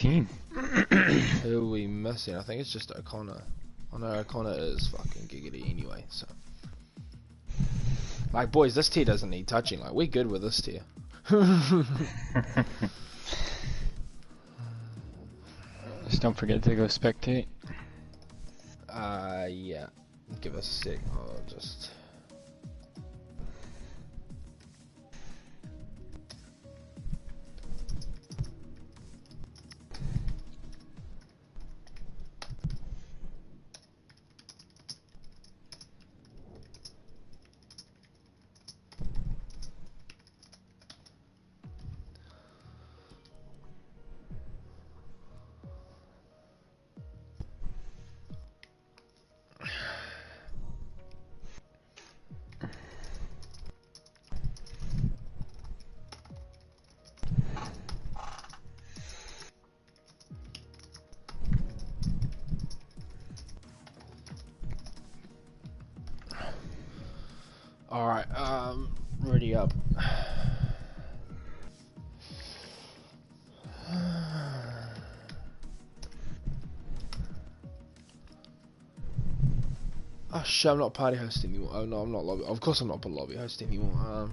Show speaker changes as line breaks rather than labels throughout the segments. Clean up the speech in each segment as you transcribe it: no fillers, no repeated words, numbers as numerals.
Team.
Who are we missing? I think it's just O'Connor. I know O'Connor is fucking giggity anyway, so. Like, boys, this tier doesn't need touching. Like, we're good with this tier.
Just don't forget to go spectate.
Yeah. Give us a sec. I'll just... Alright, ready up. Oh shit, I'm not party host anymore. Oh no, I'm not lobby. Of course I'm not lobby host anymore.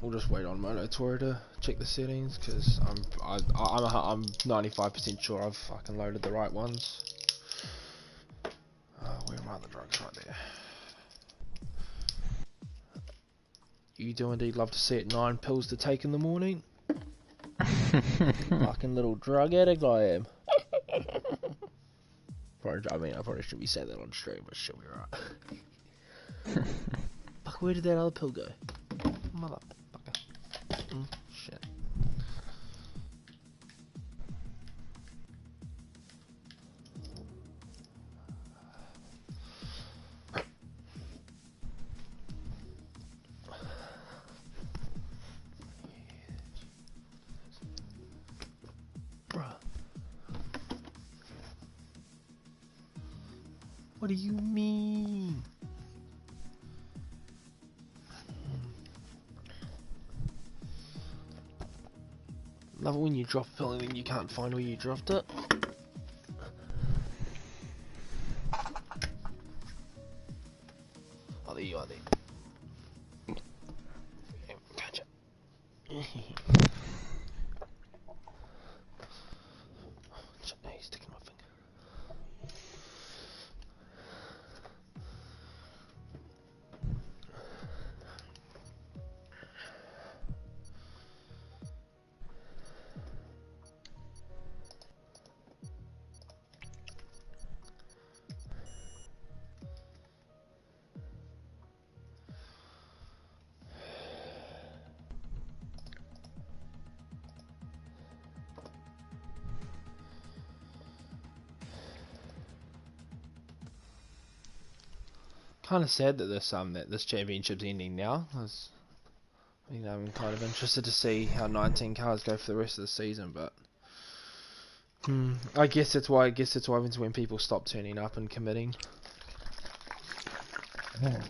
We'll just wait on Monotor to check the settings, because I'm 95% sure I've fucking loaded the right ones. Where are my other drugs? Right there. You do indeed love to see it. 9 pills to take in the morning. Fucking little drug addict I am. I mean, I probably shouldn't be saying that on stream, but she'll be right. Fuck, where did that other pill go? Motherfucker. Shit. Bruh. What do you mean? Love it when you drop a pill and then you can't find where you dropped it. Oh, there you are, there. Gotcha. Shit, now he's sticking my finger. Kind of sad that this championship's ending now. I'm kind of interested to see how 19 cars go for the rest of the season, but I guess that's why. When people stop turning up and committing.
Yeah.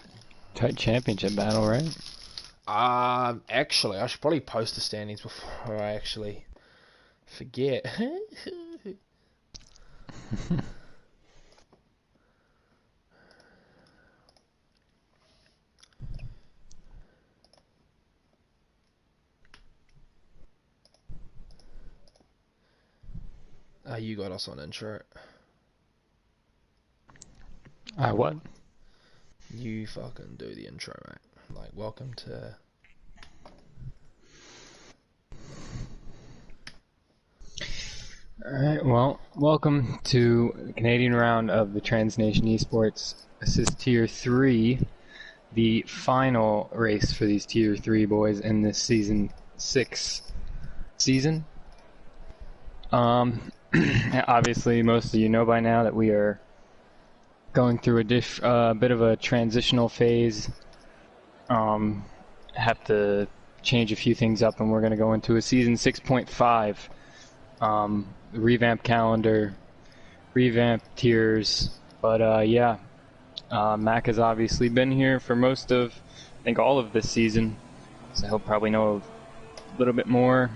Tight championship battle, right?
Actually, I should probably post the standings before I actually forget. You got us on intro.
What?
You fucking do the intro, mate. Like, welcome to...
Alright, well, welcome to the Canadian round of the Trans Nation eSports. This is Tier 3, the final race for these Tier 3 boys in this Season 6 season. Obviously, most of you know by now that we are going through a bit of a transitional phase. Have to change a few things up, and we're going to go into a season 6.5. Revamp calendar, revamp tiers, but yeah, Mac has obviously been here for most of, I think, all of this season, so he'll probably know a little bit more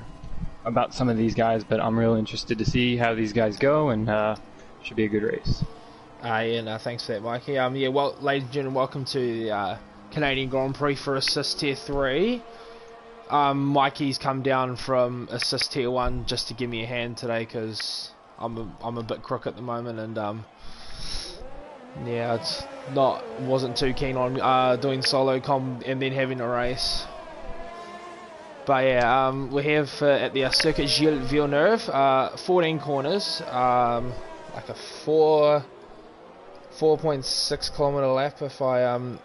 about some of these guys, but I'm real interested to see how these guys go, and should be a good race.
Thanks for that, Mikey. Yeah, well, ladies and gentlemen, welcome to the Canadian Grand Prix for Assist Tier 3. Mikey's come down from Assist Tier 1 just to give me a hand today, because I'm a bit crook at the moment, and yeah, wasn't too keen on doing solo com and then having a race. But yeah, we have at the Circuit Gilles Villeneuve, 14 corners, like a 4.6 kilometer lap if I am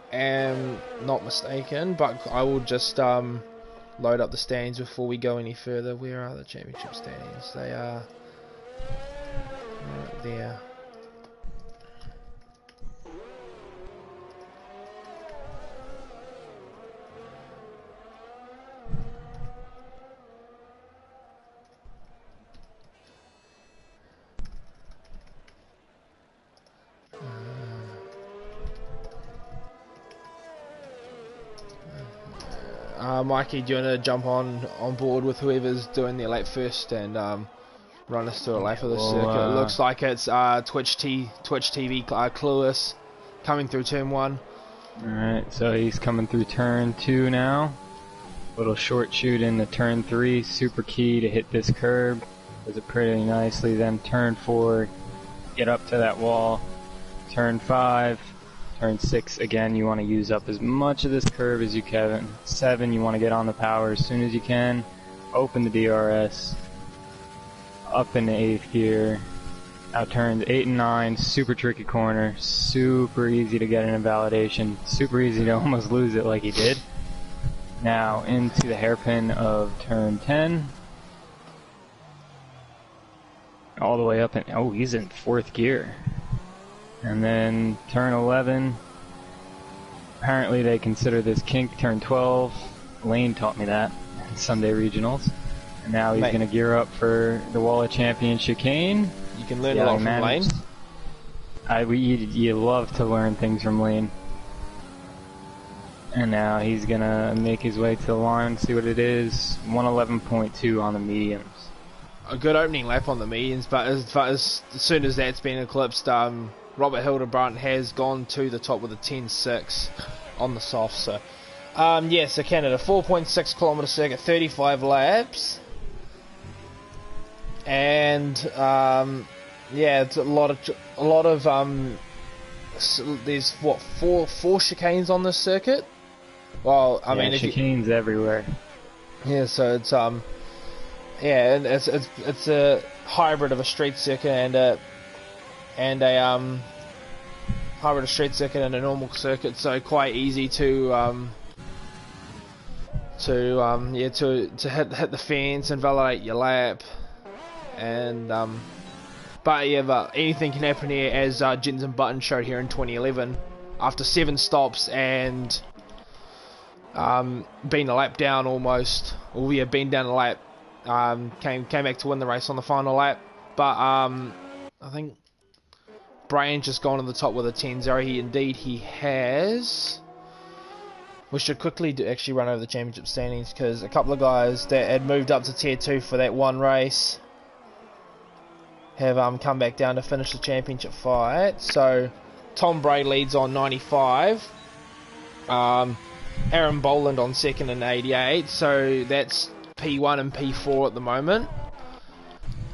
not mistaken. But I will just load up the standings before we go any further. Where are the championship standings? They are right there. Mikey, do you want to jump on board with whoever's doing their lap first and run us through a lap of the circuit? It looks like it's Twitch TV Clueless coming through turn 1.
Alright, so he's coming through turn 2 now. Little short shoot into turn 3, super key to hit this curb. Does it pretty nicely. Then turn 4, get up to that wall. Turn 5. Turn 6, again, you want to use up as much of this curve as you can. 7, you want to get on the power as soon as you can. Open the DRS. Up into 8th gear. Now turns 8 and 9, super tricky corner. Super easy to get an invalidation. Super easy to almost lose it like he did. Now into the hairpin of turn 10. All the way up in, oh, he's in 4th gear. And then turn 11, apparently they consider this kink. Turn 12, Lane taught me that in Sunday regionals. And now he's going to gear up for the Wall of Champion chicane.
You can learn a lot from Lane.
You love to learn things from Lane. And now he's going to make his way to the line, see what it is. 111.2 on the mediums.
A good opening lap on the mediums, but as soon as that's been eclipsed, Robert Hildebrandt has gone to the top with a 10.6 on the soft. So, yeah, so Canada, 4.6 kilometer circuit, 35 laps, and yeah, it's a lot of there's what four chicanes on this circuit. Well, I mean,
chicanes everywhere.
Yeah, so it's yeah, and it's a hybrid of a street circuit and a hybrid of street circuit and a normal circuit, so quite easy to hit the fence and validate your lap, and but anything can happen here, as Jensen Button showed here in 2011 after 7 stops and being a lap down almost, or yeah, being down a lap, came back to win the race on the final lap, but I think Brian's just gone to the top with a 10.0. He has. We should quickly actually run over the championship standings, because a couple of guys that had moved up to tier 2 for that one race have come back down to finish the championship fight. So Tom Bray leads on 95. Aaron Boland on second and 88. So that's P1 and P4 at the moment.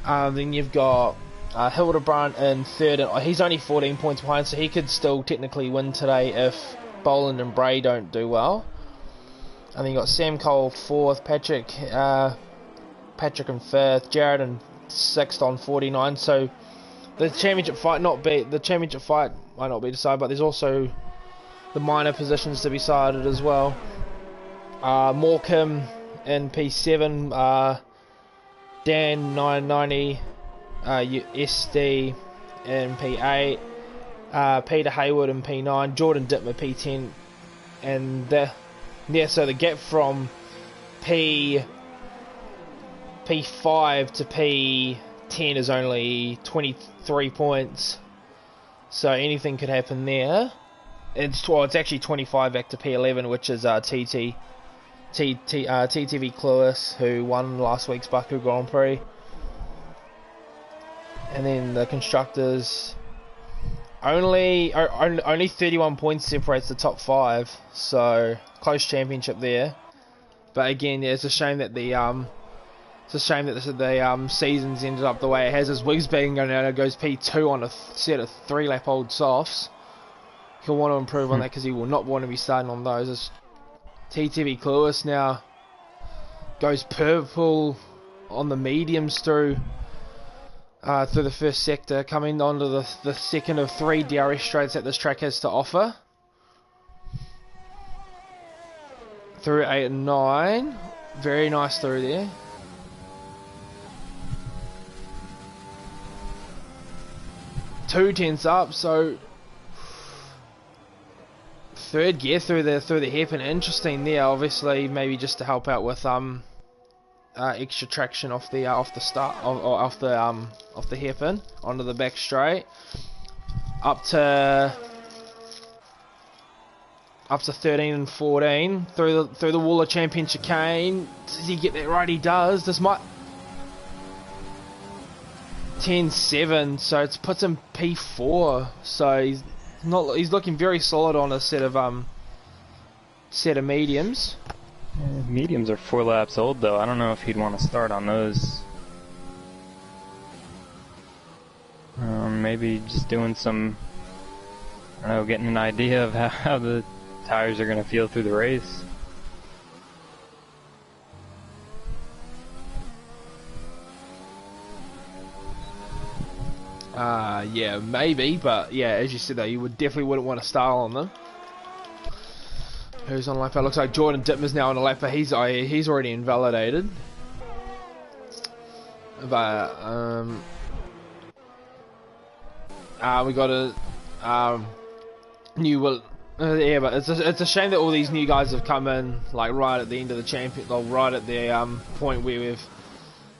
Then you've got Hildebrandt in third, and he's only 14 points behind, so he could still technically win today if Boland and Bray don't do well. And then you got Sam Cole fourth, Patrick in fifth, Jared in sixth on 49. So the championship fight might not be decided, but there's also the minor positions to be decided as well. Morecambe in P7. Dan 990, SD in P8, Peter Hayward in P9, Jordan Dittmer P10, and so the gap from P5 to P10 is only 23 points, so anything could happen there. It's actually 25 back to P11, which is TTV Cluis, who won last week's Baku Grand Prix. And then the constructors, only 31 points separates the top 5, so close championship there. But again, yeah, it's a shame that the season's ended up the way it has. As Wigsby going out, it goes P2 on a set of 3-lap-old softs. He'll want to improve on that because he will not want to be starting on those. As TTV Cluis now goes purple on the mediums through the first sector, coming onto the second of 3 DRS straights that this track has to offer. Through 8 and 9, very nice through there. Two tenths up, so third gear through the hairpin. Interesting there, obviously, maybe just to help out with extra traction off the hairpin onto the back straight, up to 13 and 14 through the wall of champion chicane. Does he get that right? He does. This might 10-7, so it puts him P4. So he's looking very solid on a set of mediums.
Mediums are 4 laps old, though. I don't know if he'd want to start on those. Maybe just doing some, I don't know, getting an idea of how the tires are going to feel through the race.
Yeah, maybe, but yeah, as you said though, you definitely wouldn't want to style on them. Who's on lap? It looks like Jordan Dittmer's now on a lap, but he's already invalidated. But we got a new yeah, but it's a shame that all these new guys have come in like right at the end of the champion, or right at the point where we've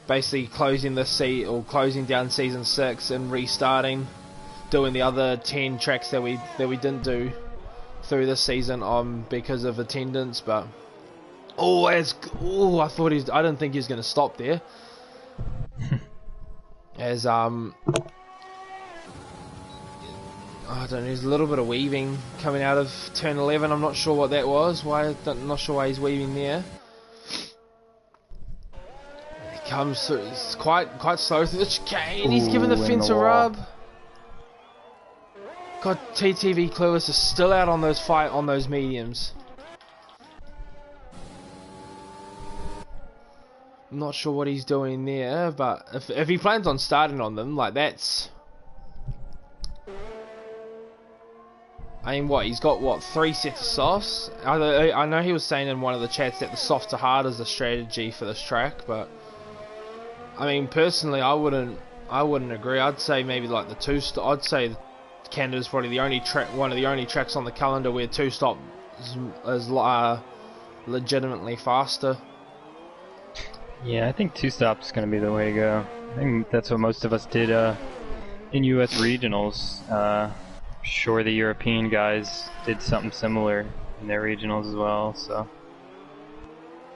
basically closing down season 6 and restarting, doing the other 10 tracks that we didn't do through this season because of attendance. But I didn't think he was going to stop there. As I don't know, there's a little bit of weaving coming out of turn 11. I'm not sure what that was. I'm not sure why he's weaving there. He comes through. It's quite slow through the chicane. He's giving the fence a rub. God, TTV Cluis is still out on those mediums. I'm not sure what he's doing there, but if he plans on starting on them, like that's. I mean, he's got 3 sets of softs? I know he was saying in one of the chats that the soft to hard is a strategy for this track, but I mean, personally, I wouldn't agree. I'd say maybe like the I'd say Canada's probably one of the only tracks on the calendar where 2-stop is legitimately faster.
Yeah, I think 2-stop is going to be the way to go. I think that's what most of us did in US regionals. Sure, the European guys did something similar in their regionals as well, so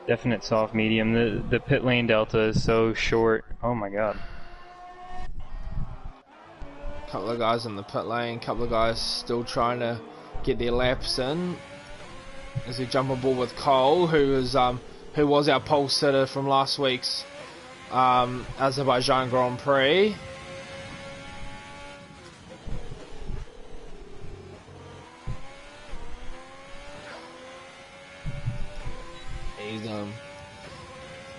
definite soft medium. The pit lane delta is so short. Oh my god.
Couple of guys in the pit lane, couple of guys still trying to get their laps in as we jump on board with Cole, who was our pole sitter from last week's Azerbaijan Grand Prix. He's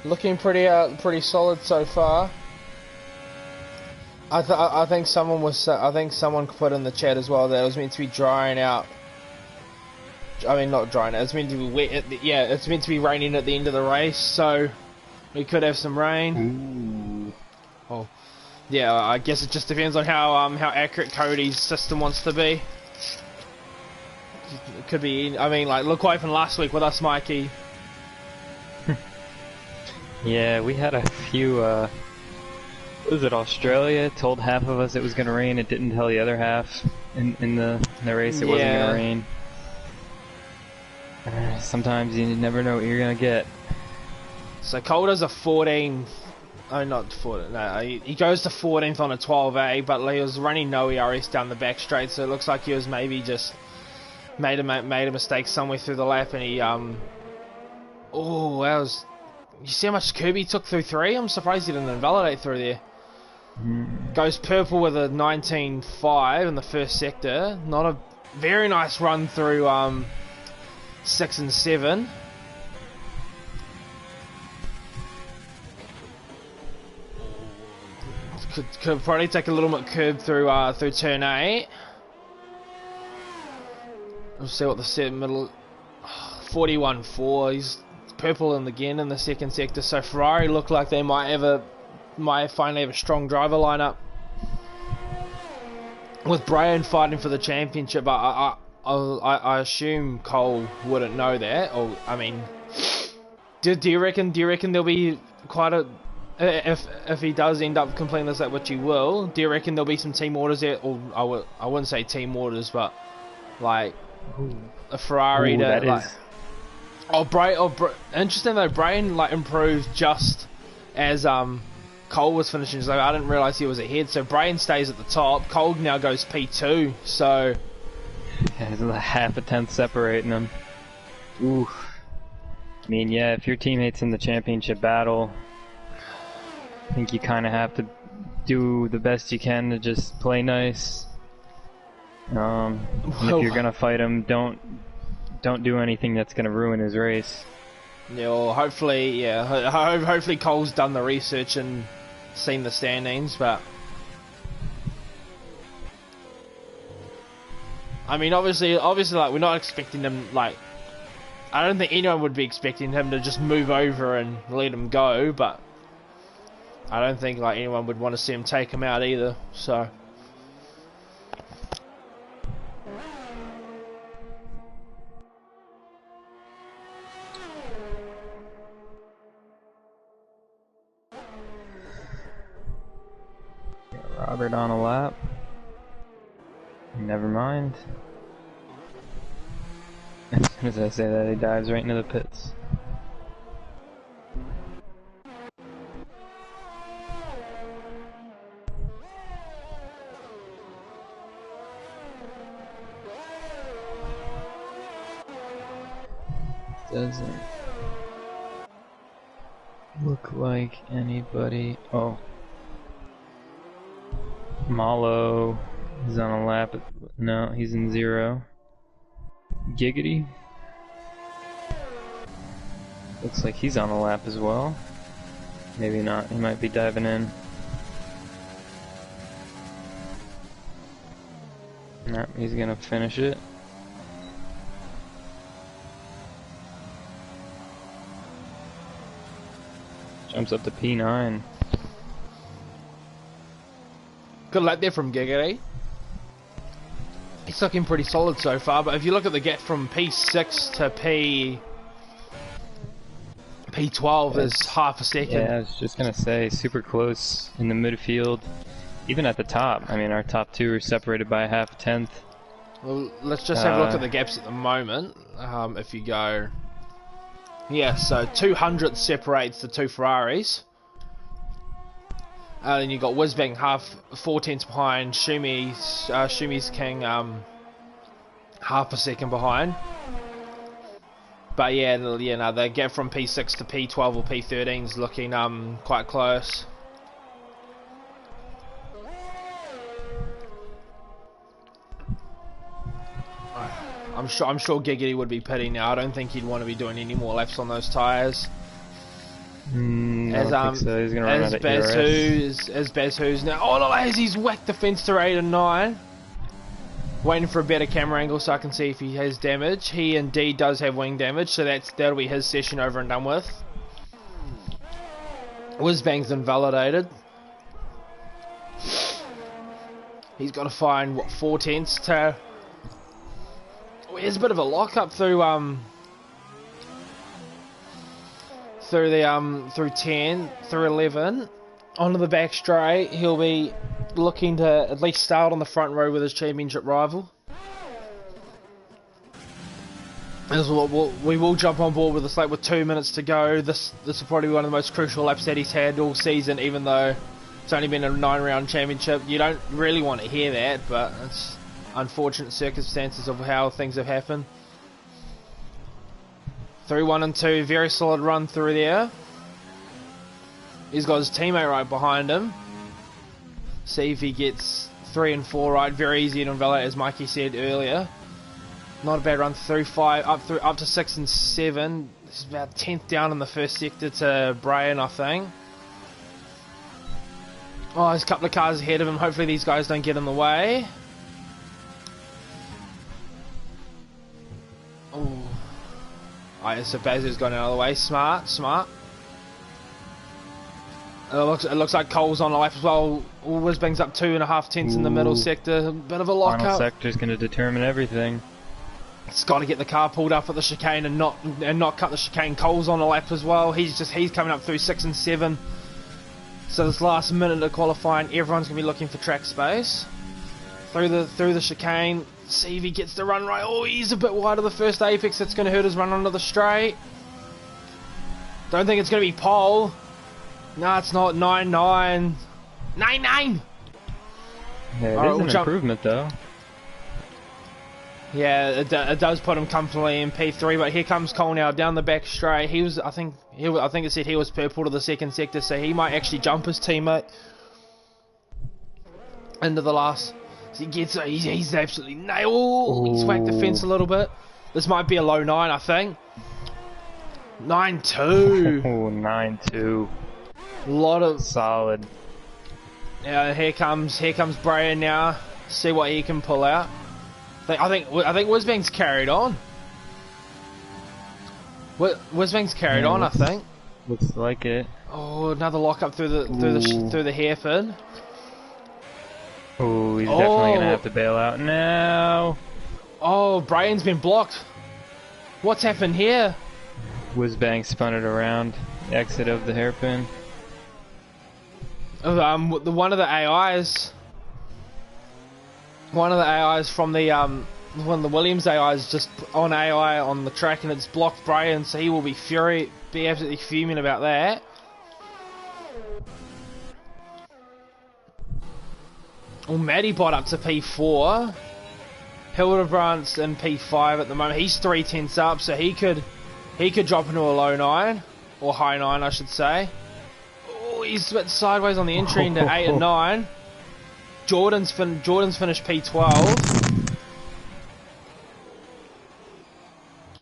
looking pretty solid so far. I think someone put in the chat as well that it was meant to be drying out. I mean, not drying out. It's meant to be wet. It's meant to be raining at the end of the race, so we could have some rain. Oh, yeah. I guess it just depends on how accurate Cody's system wants to be. It could be. I mean, like, look what happened last week with us, Mikey.
Yeah, we had a few. Was it Australia? Told half of us it was gonna rain. It didn't tell the other half in the race it wasn't gonna rain. Sometimes you never know what you're gonna get.
So Cole does a 14. Oh, not 14. No, he goes to 14th on a 12A, but he was running no ERS down the back straight, so it looks like he was maybe just made a mistake somewhere through the lap, and he oh, that was. You see how much Kirby took through 3? I'm surprised he didn't invalidate through there. Goes purple with a 19.5 in the first sector. Not a very nice run through 6 and 7. Could probably take a little bit curb through turn 8. We'll see what the middle 41.4. He's purple again in the second sector, so Ferrari look like they might finally have a strong driver lineup. With Brian fighting for the championship, I assume Cole wouldn't know that. Or I mean, do you reckon there'll be quite a if he does end up completing this, which he will? Do you reckon there'll be some team orders there? Or I wouldn't say team orders, but like a Ferrari to like. Interesting though. Brian like improved just as Cole was finishing. So I didn't realise he was ahead. So Brian stays at the top. Cole now goes P2. So
yeah, there's like half a tenth separating them. Ooh. I mean, yeah, if your teammate's in the championship battle, I think you kind of have to do the best you can to just play nice. And if you're gonna fight him, don't do anything that's gonna ruin his race.
Yeah, well, hopefully Cole's done the research and seen the standings, but I mean, obviously, like, we're not expecting him, like, I don't think anyone would be expecting him to just move over and let him go, but I don't think, like, anyone would want to see him take him out either, so.
Robert on a lap. Never mind. As soon as I say that, he dives right into the pits. Doesn't look like anybody. Oh. Malo is on a lap. No, he's in 0. Giggity. Looks like he's on a lap as well. Maybe not. He might be diving in. No, he's gonna finish it. Jumps up to P9.
Good luck there from Giggity. He's looking pretty solid so far, but if you look at the gap from P6 to P12, there's half a second.
Yeah, I was just gonna say, super close in the midfield. Even at the top, I mean, our top 2 are separated by half a tenth.
Well, let's just have a look at the gaps at the moment. If you go, yeah, so 200 separates the 2 Ferraris. And then you got Whizbang 4 tenths behind, Shumi's King half a second behind. But yeah, no, the gap from P6 to P12 or P13 is looking quite close. I'm sure Giggity would be pitting now. I don't think he'd want to be doing any more laps on those tyres.
I don't think so. He's gonna run out of ERS.
As Bazwho's now. Oh no, as he's whacked the fence to 8 and 9. Waiting for a better camera angle so I can see if he has damage. He indeed does have wing damage, so that'll be his session over and done with. Whizbang's invalidated. He's got to find what 4/10 to. Oh, here's a bit of a lockup through through 10 through 11 onto the back straight. He'll be looking to at least start on the front row with his championship rival. We will jump on board with this lap with 2 minutes to go. This will probably be one of the most crucial laps that he's had all season, even though it's only been a 9-round championship. You don't really want to hear that, but it's unfortunate circumstances of how things have happened. Through 1 and 2, very solid run through there. He's got his teammate right behind him. See if he gets 3 and 4 right. Very easy to invalidate, as Mikey said earlier. Not a bad run through 5, up to 6 and 7. This is about 10th down in the first sector to Brian, I think. Oh, there's a couple of cars ahead of him. Hopefully these guys don't get in the way. Oh. Alright, so Bazoo's gone out of the way. Smart. It looks like Cole's on the lap as well. Wisbing's up 2.5 tenths in the middle sector. A bit of a lockup.
Final sector's going to determine everything.
It's got to get the car pulled up at the chicane and not cut the chicane. Cole's on the lap as well. He's coming up through 6 and 7. So this last minute of qualifying, everyone's going to be looking for track space. Through the chicane. See if he gets the run right. Oh, he's a bit wide of the first apex. That's going to hurt his run onto the straight. Don't think it's going to be pole. No, it's not. 9-9. 9-9!
Yeah, it is an improvement though.
Yeah, it does put him comfortably in P3, but here comes Cole now down the back straight. I think it said he was purple to the second sector, so he might actually jump his teammate into the last. So he's absolutely nailed. He's whacked the fence a little bit. This might be a low 9, I think. 9-2.
Oh, 9-2.
A lot of
solid.
Yeah, here comes Brian now. See what he can pull out. I think Wisbang's carried on. Wisbang's carried on, I think.
Looks like it.
Oh, another lockup through the hairpin.
Oh, he's definitely gonna have to bail out now.
Oh, Brian's been blocked. What's happened here?
Wisbang spun it around. Exit of the hairpin.
One of the AIs from one of the Williams AIs just on AI on the track, and it's blocked Brian, so he will be absolutely fuming about that. Well, Matty bought up to P4. Hildebrandt's in P5 at the moment. He's 3 tenths up, so he could drop into a low 9 or high 9, I should say. Oh, he's a bit sideways on the entry into 8 and 9. Jordan's finished P12.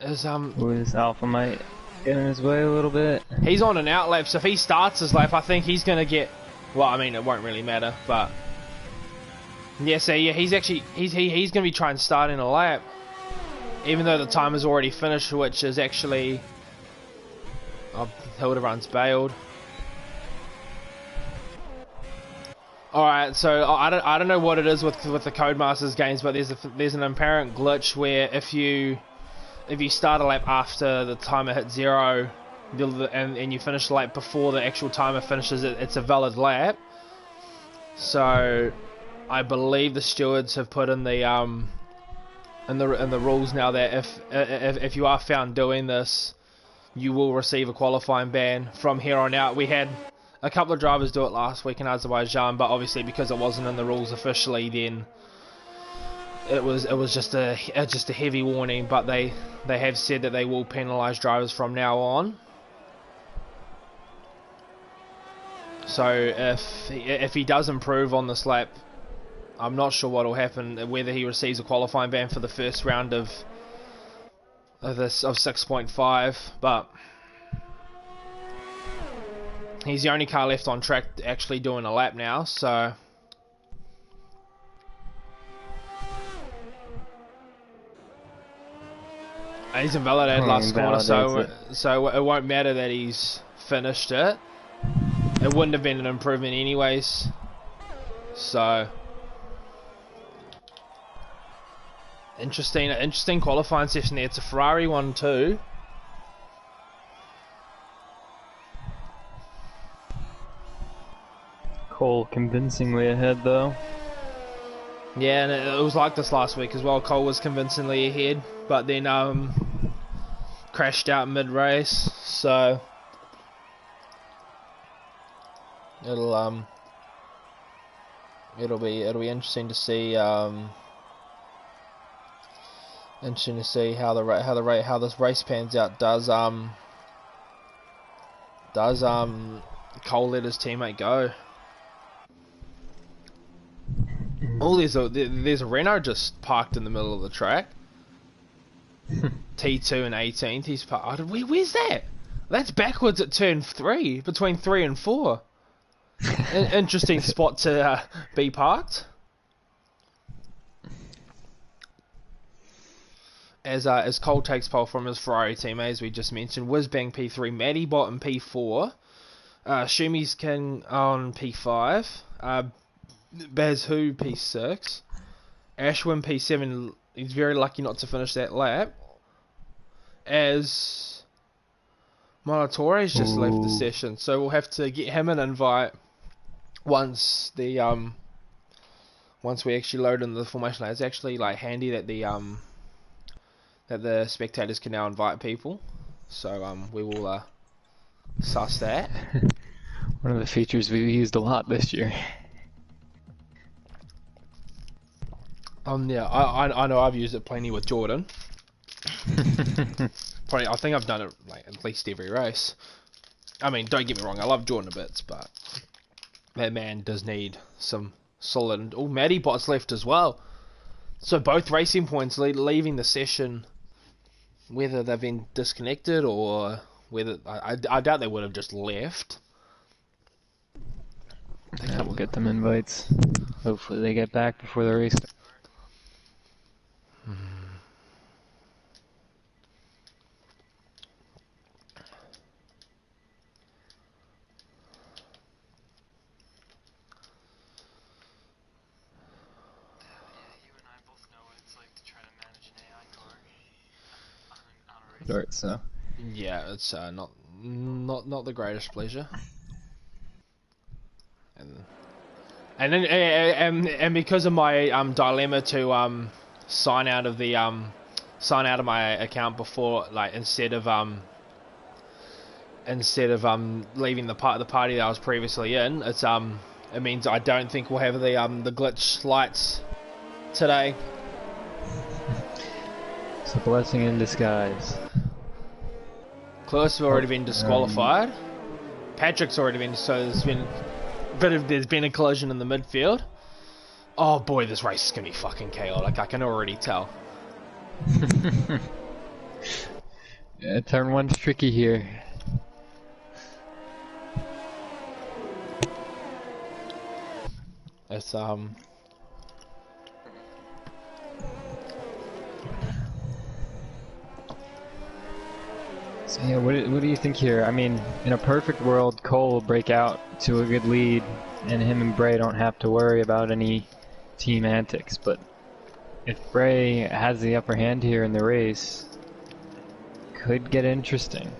Was Alpha might get in his way a little bit.
He's on an out lap, so if he starts his lap, I think he's gonna get. Well, I mean, it won't really matter, but yeah. So yeah, he's gonna be trying to start in a lap, even though the time is already finished, which is actually. Oh, Hildebrandt's bailed. Alright, so I don't know what it is with the Codemasters games, but there's an apparent glitch where if you start a lap after the timer hits 0 and you finish the lap before the actual timer finishes, it's a valid lap. So I believe the stewards have put in the rules now that if you are found doing this, you will receive a qualifying ban from here on out. We had a couple of drivers do it last week in Azerbaijan, but obviously because it wasn't in the rules officially, then it was just a heavy warning. But they have said that they will penalise drivers from now on. So if he does improve on this lap, I'm not sure what will happen, whether he receives a qualifying ban for the first round of 6.5, but he's the only car left on track actually doing a lap now, so he's invalidated last corner, so it won't matter that he's finished it. It wouldn't have been an improvement anyways, so Interesting qualifying session there. It's a Ferrari one too.
Cole convincingly ahead though.
Yeah, and it was like this last week as well. Cole was convincingly ahead, but then crashed out mid-race. So it'll be interesting to see how this race pans out. Does Cole let his teammate go? Oh, there's a Renault just parked in the middle of the track. T2 and 18th. He's parked. Where's that? That's backwards at turn 3, between 3 and 4. Interesting spot to be parked. As Cole takes pole from his Ferrari teammate, as we just mentioned, Whizbang P3, Matty Bot in P4, Shumi's King on P5, Baz Hu P6, Ashwin P7. He's very lucky not to finish that lap, as Monatore's just left the session, so we'll have to get him an invite once we actually load in the formation. It's actually like handy that the spectators can now invite people, so we will suss that.
One of the features we've used a lot this year.
Yeah, I know I've used it plenty with Jordan. Probably, I think I've done it like at least every race. I mean, don't get me wrong, I love Jordan a bit, but that man does need some solid. Oh, Matty Bot's left as well. So both racing points leaving the session, whether they've been disconnected or whether I doubt they would have just left.
Yeah, we'll get them invites. Hopefully they get back before the race. So
yeah, it's not the greatest pleasure, and because of my dilemma to sign out of my account before, like instead of leaving the party that I was previously in, it means I don't think we'll have the glitch lights today.
It's a blessing in disguise.
Close have already been disqualified. Patrick's already been, so there's been a collision in the midfield. Oh boy, this race is gonna be fucking chaotic. I can already tell.
Yeah, turn 1's tricky here.
It's
So yeah, what do you think here? I mean, in a perfect world, Cole will break out to a good lead, and him and Bray don't have to worry about any team antics. But if Bray has the upper hand here in the race, could get interesting.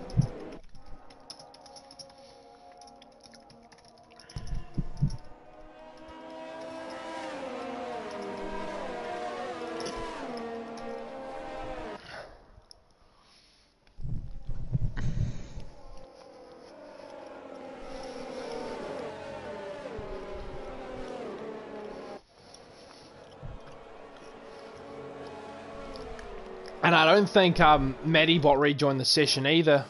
And I don't think Matty Bot rejoined the session either.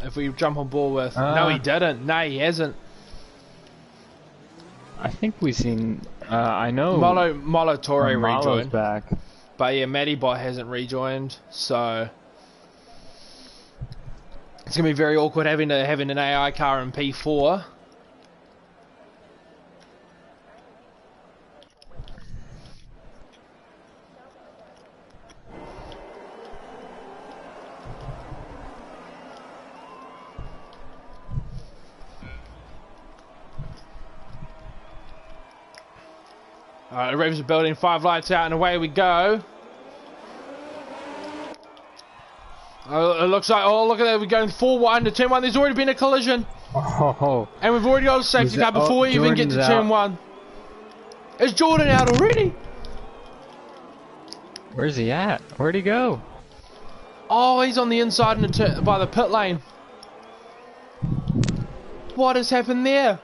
If we jump on board with... no, he didn't. No, he hasn't.
I think we've seen... I know...
Monotore rejoined.
Back.
But yeah, Matty Bot hasn't rejoined, so... It's going to be very awkward having an AI car in P4. Alright, the Ravens are building, 5 lights out and away we go. It looks like, oh, look at that, we're going 4-1 into turn 1. There's already been a collision.
Oh.
And we've already got a safety car before we even get to turn 1. Is Jordan out already?
Where's he at? Where'd he go?
Oh, he's on the inside by the pit lane. What has happened there?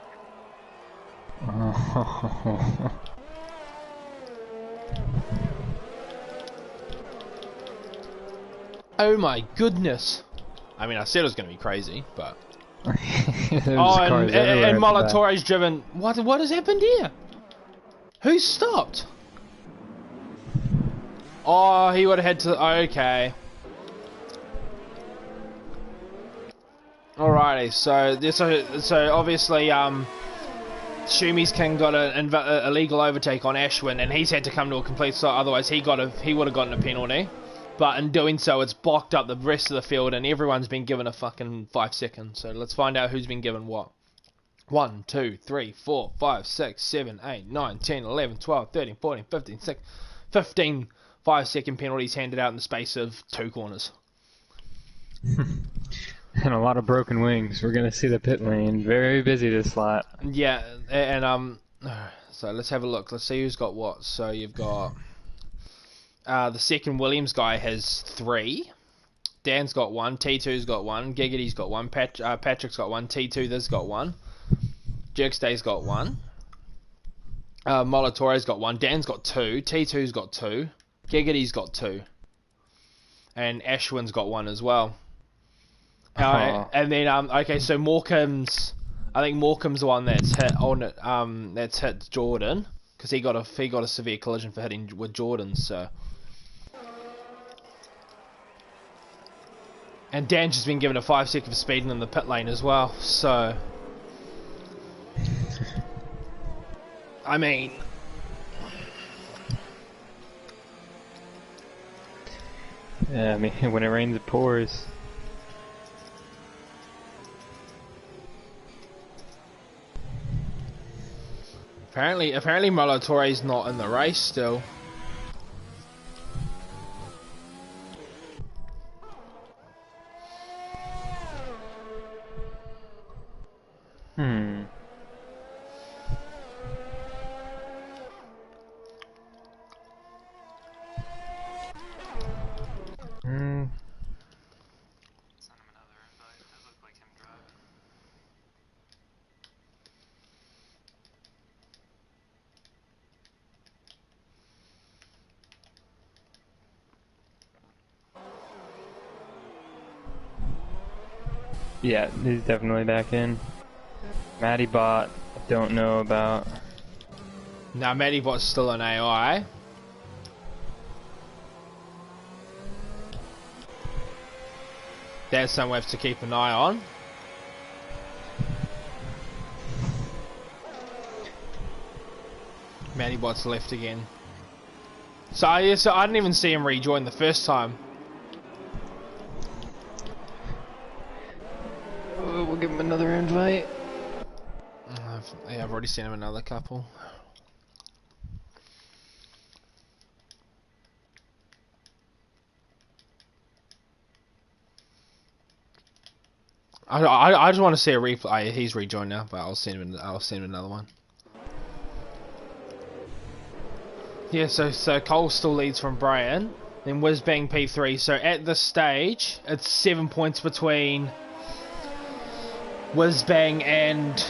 Oh my goodness. I mean, I said it was going to be crazy, but... oh, and Molatore's driven... What has happened here? Who stopped? Oh, he would have had to... Okay. Alrighty, so obviously, Shumi's King got an illegal overtake on Ashwin, and he's had to come to a complete stop, otherwise he would have gotten a penalty. But in doing so, it's blocked up the rest of the field, and everyone's been given a fucking 5 seconds. So let's find out who's been given what. 1, 2, 3, 4, 5, 6, 7, 8, 9, 10, 11, 12, 13, 14, 15, 16, 15 5-second penalties handed out in the space of 2 corners.
And a lot of broken wings. We're going to see the pit lane very busy this lap.
Yeah, and so let's have a look. Let's see who's got what. So you've got... the second Williams guy has 3. Dan's got 1. T2's got 1. Giggity's got 1. Patrick's got 1. T2 this got 1. Jerkstay's got 1. Molatore's got 1. Dan's got 2. T2's got 2. Giggity's got 2. And Ashwin's got 1 as well. And then okay, so Morecambe's... I think Morecambe's the one that's hit on that's hit Jordan, because he got a severe collision for hitting with Jordan. So, and Dan's just been given a 5 second speeding in the pit lane as well. So, I mean,
yeah, I mean, when it rains, it pours.
Apparently Molatore's not in the race still.
Yeah, he's definitely back in. Matty Bot, don't know about.
No, Matty Bot's still an AI. That's something we have to keep an eye on. Matty Bot's left again. So I didn't even see him rejoin the first time.
We'll give him another invite.
I've already sent him another couple. I just want to see a replay. He's rejoined now, but I'll send him another one. Yeah, so Cole still leads from Brian, then Whizbang P3. So at this stage, it's 7 points between Whizbang and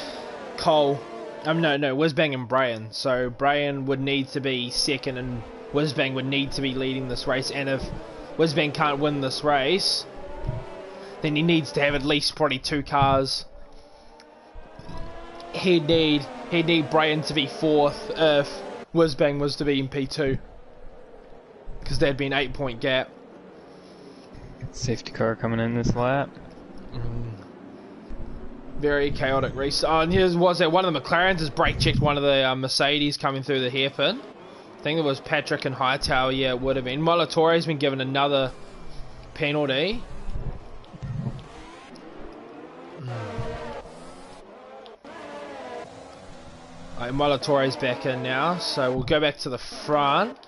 Cole. No, Whizbang and Brian. So Brian would need to be second, and Whizbang would need to be leading this race. And if Whizbang can't win this race, then he needs to have at least probably 2 cars. He'd need Brian to be 4th if Whizbang was to be in P2, because there'd be an 8-point gap.
Safety car coming in this lap.
Very chaotic race. Oh, and here's one of the McLarens has brake checked one of the Mercedes coming through the hairpin. I think it was Patrick and Hightower. Yeah, it would have been. Molatore's been given another penalty. Right, Molatore's back in now, so we'll go back to the front.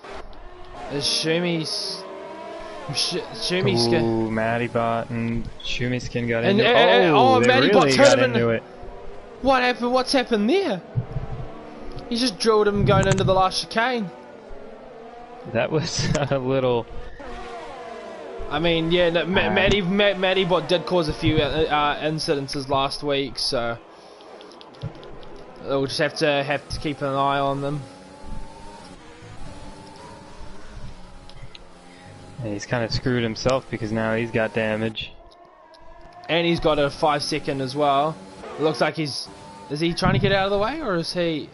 Shumi's Shumiskin.
Ooh, Matty Bot and Shumiskin got
And,
into it.
oh,
They
Matty
really
Bot's
got
hurt him
into it.
What happened? What's happened there? He just drilled him going into the last chicane.
That was a little...
I mean, yeah, no, Matty Bot did cause a few incidences last week, so we'll just have to keep an eye on them.
Yeah, he's kind of screwed himself because now he's got damage.
And he's got a 5-second as well. It looks like is he trying to get out of the way, or is he...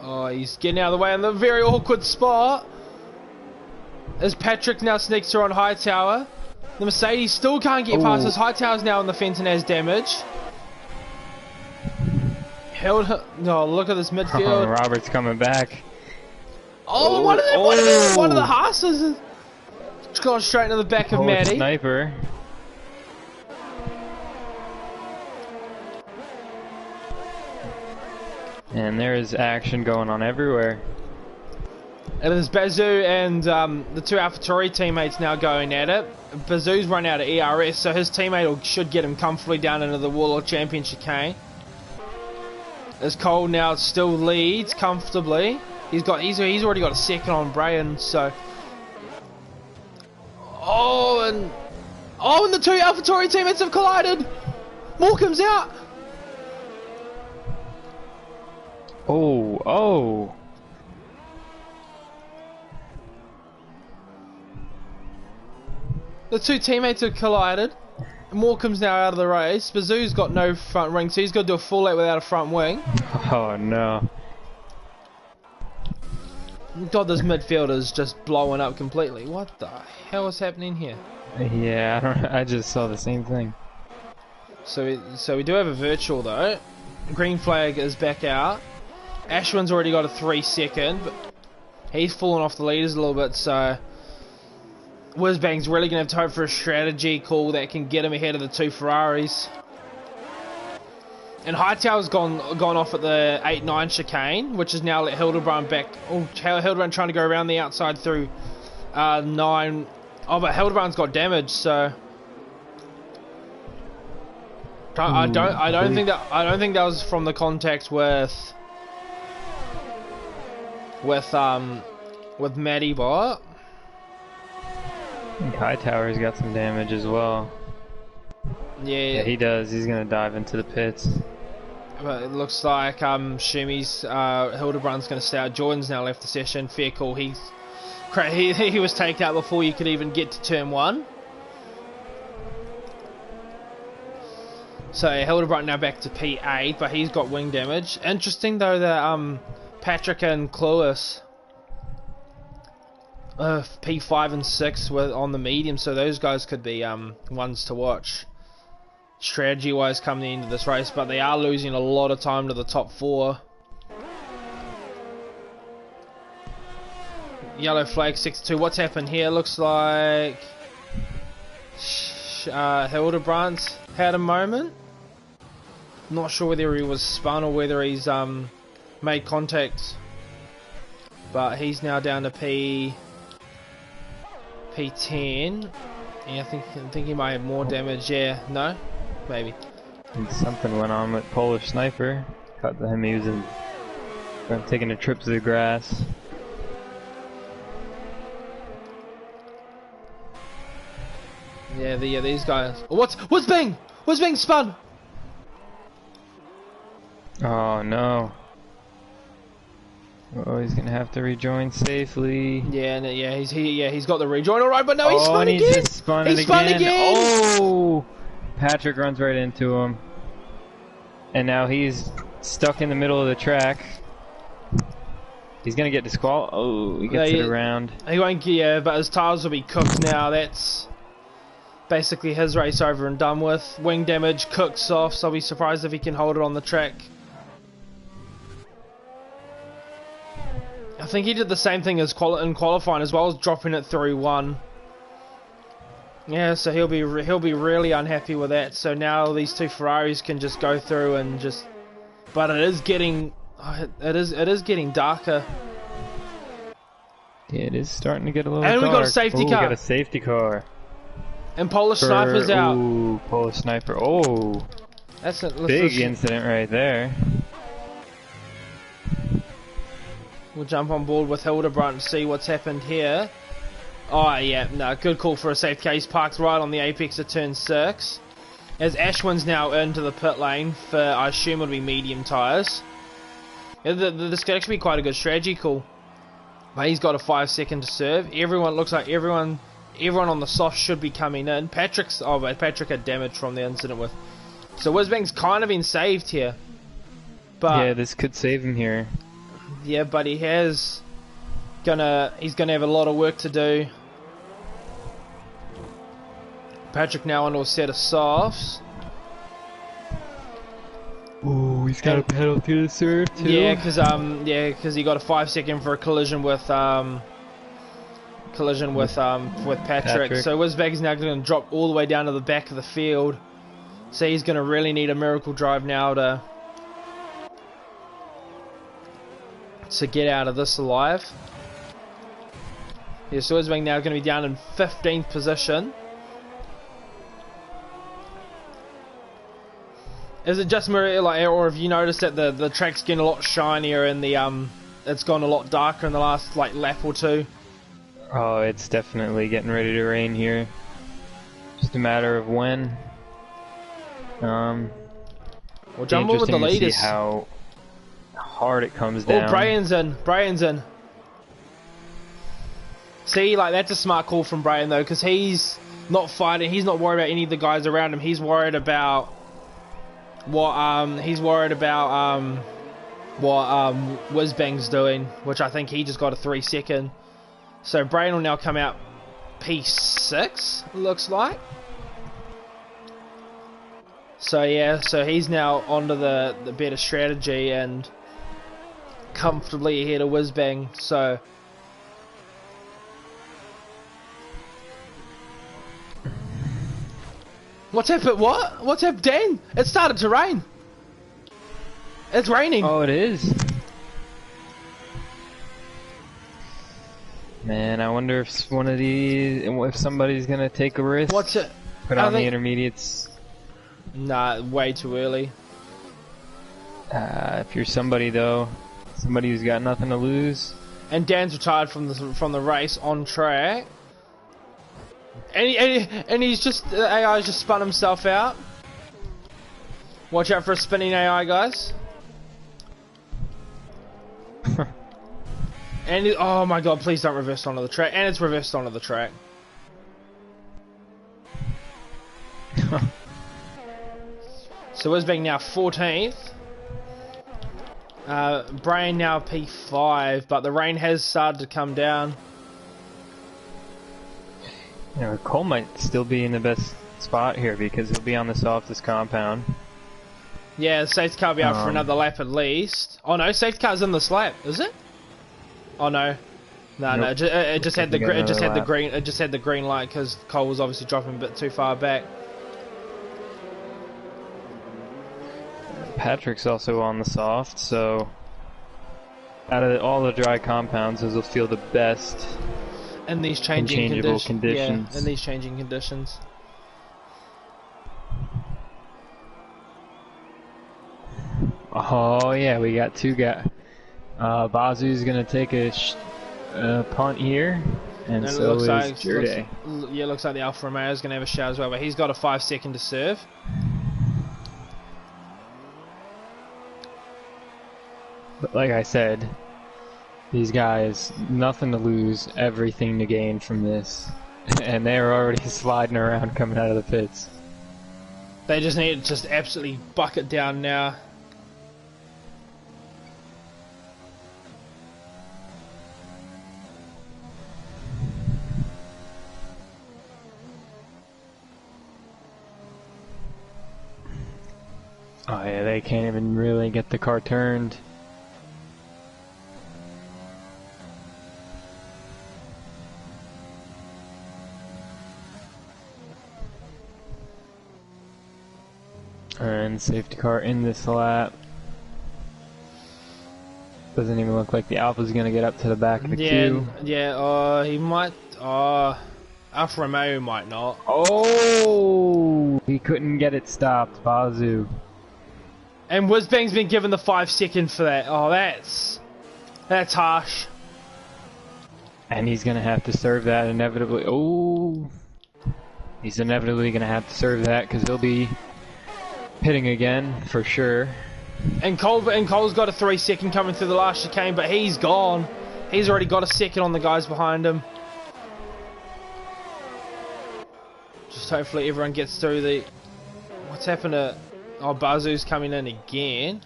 Oh, he's getting out of the way in the very awkward spot. As Patrick now sneaks through on Hightower. The Mercedes still can't get past us. Hightower's now on the fence and has damage. Held... No, look at this midfield.
Robert's coming back.
Oh, one of the Haas's has gone straight into the back of Matty.
Sniper. And there is action going on everywhere.
And there's Bazoo and the two AlphaTauri teammates now going at it. Bazoo's run out of ERS, so his teammate should get him comfortably down into the Warlord Championship chicane. As Cole now still leads comfortably. He's already got a second on Brian, so... and the two AlphaTauri teammates have collided! Morecambe's out!
Oh.
The two teammates have collided. Morecambe's now out of the race. Bazoo's got no front wing, so he's got to do a full lap without a front wing.
Oh no.
God, this midfield is just blowing up completely. What the hell is happening here?
Yeah, I just saw the same thing.
So we do have a virtual though. Green flag is back out. Ashwin's already got a 3-second, but he's fallen off the leaders a little bit, so Whizbang's really going to have to hope for a strategy call that can get him ahead of the two Ferraris. And Hightower's gone off at the 8-9 chicane, which is now let Hildebrand back. Oh, Hildebrand trying to go around the outside through 9. Oh, but Hildebrand's got damage, so I don't think that was from the contact with Matty Bot.
I think Hightower's got some damage as well. Yeah, he does. He's gonna dive into the pits.
But it looks like Shumi's Hildebrand's gonna stay out. Jordan's now left the session. Fair call. He was taken out before you could even get to turn 1. So Hildebrand now back to P8, but he's got wing damage. Interesting though that Patrick and Cluis P5 and 6 were on the medium, so those guys could be ones to watch strategy wise coming into this race, but they are losing a lot of time to the top 4. Yellow flag 6-2. What's happened here? Looks like Hildebrand's had a moment. Not sure whether he was spun or whether he's made contact, but he's now down to P10. Yeah, I think he might have more damage. Yeah, no, maybe.
And something went on with Polish Sniper. Cut to him. He was taking a trip to the grass.
Yeah, these guys. What's Bing? What's being spun?
Oh no. Oh, he's gonna have to rejoin safely.
Yeah, he's got the rejoin alright, but no, he's spun
again.
again.
Just spun it again. Oh, Patrick runs right into him, and now he's stuck in the middle of the track. He's gonna get disqualified. Oh, he gets it around.
He won't get, but his tires will be cooked now. That's basically his race over and done with. Wing damage, cooks off, so I'll be surprised if he can hold it on the track. I think he did the same thing as in qualifying as well, as dropping it through 1. Yeah, so he'll be really unhappy with that. So now these two Ferraris can just go through and just. But it is getting darker.
Yeah, it is starting to get a little.
And
dark.
We got a safety car.
We got a safety car.
And Polish Sniper's out.
Ooh, Polish Sniper. Oh,
That's a
big incident right there.
We'll jump on board with Hildebrandt and see what's happened here. Oh yeah, no, good call for a safe case. Parked right on the apex of turn 6. As Ashwin's now into the pit lane for, I assume it'll be medium tyres. Yeah, this could actually be quite a good strategy call. But he's got a 5-second to serve. Looks like everyone on the soft should be coming in. Patrick had damage from the incident with. So Whizbang's kind of been saved here. But
yeah, this could save him here.
Yeah, but he's gonna have a lot of work to do. Patrick now onto a set of softs.
Ooh, he's got a penalty to serve too.
Yeah, because he got a 5-second for a collision with Patrick. So Whizbag's now going to drop all the way down to the back of the field. So he's going to really need a miracle drive now to get out of this alive. Yeah, so Whizbang now going to be down in 15th position. Is it just or have you noticed that the track's getting a lot shinier and it's gone a lot darker in the last lap or two?
Oh, it's definitely getting ready to rain here. Just a matter of when.
We'll jump on with the leaders.
See how hard it comes down.
Oh, Brian's in. See, that's a smart call from Brian though, because he's not fighting. He's not worried about any of the guys around him. He's worried about what Whizbang's doing, which I think he just got a 3-second. So Brian will now come out P6, looks like. So yeah, so he's now onto the better strategy and comfortably ahead of Whizbang. So what's happened? What's happened, Dan? It started to rain. It's raining.
Oh, it is. Man, I wonder if if somebody's gonna take a risk.
What's it?
Put on the intermediates.
Nah, way too early.
If you're somebody who's got nothing to lose.
And Dan's retired from the race on track. And he's just AI's just spun himself out. Watch out for a spinning AI, guys. And oh my god, please don't reverse onto the track. And it's reversed onto the track. So Whizbang now 14th. Brain now P5, but the rain has started to come down.
Yeah, Cole might still be in the best spot here because he'll be on the softest compound.
Yeah, the safety car will be out for another lap at least. Oh no, safety car's in this lap, is it? Oh no, no,
nope.
no. It just had the green light because Cole was obviously dropping a bit too far back.
Patrick's also on the soft, so out of all the dry compounds, those will feel the best.
In these changing conditions. Yeah, in these changing conditions.
Oh yeah, we got two guys. Bazu's gonna take a punt here, and so is Jerde.
Yeah, looks like the Alfa Romeo is gonna have a shot as well, but he's got a 5-second to serve.
But like I said, these guys, nothing to lose, everything to gain from this. And they're already sliding around coming out of the pits.
They just need to just absolutely bucket down now.
Oh yeah, they can't even really get the car turned. And safety car in this lap. Doesn't even look like the Alpha's gonna get up to the back of the queue.
Yeah, he might. Alfa Romeo might not.
Oh, he couldn't get it stopped. Bazoo.
And Whizbang's been given the 5 seconds for that. Oh, that's harsh.
And he's gonna have to serve that inevitably. Oh, he's inevitably gonna have to serve that because he'll be pitting again for sure.
And Cole's got a 3 second coming through the last chicane, but he's gone. He's already got a second on the guys behind him. Just hopefully everyone gets through the... What's happened to... Oh, Bazoo's coming in again.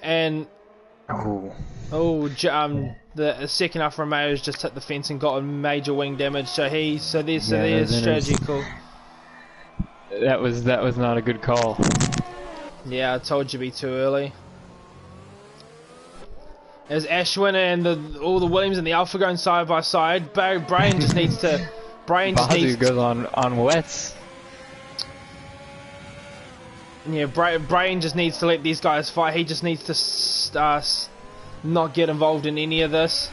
And... the second Alfa Romeo's just hit the fence and got a major wing damage. So there's strategical.
That was not a good call.
Yeah, I told you to be too early. There's Ashwin and all the Williams and the Alpha going side by side. Brian just needs to...
Bazoo goes on wets.
Yeah, Brian just needs to let these guys fight. He just needs to not get involved in any of this.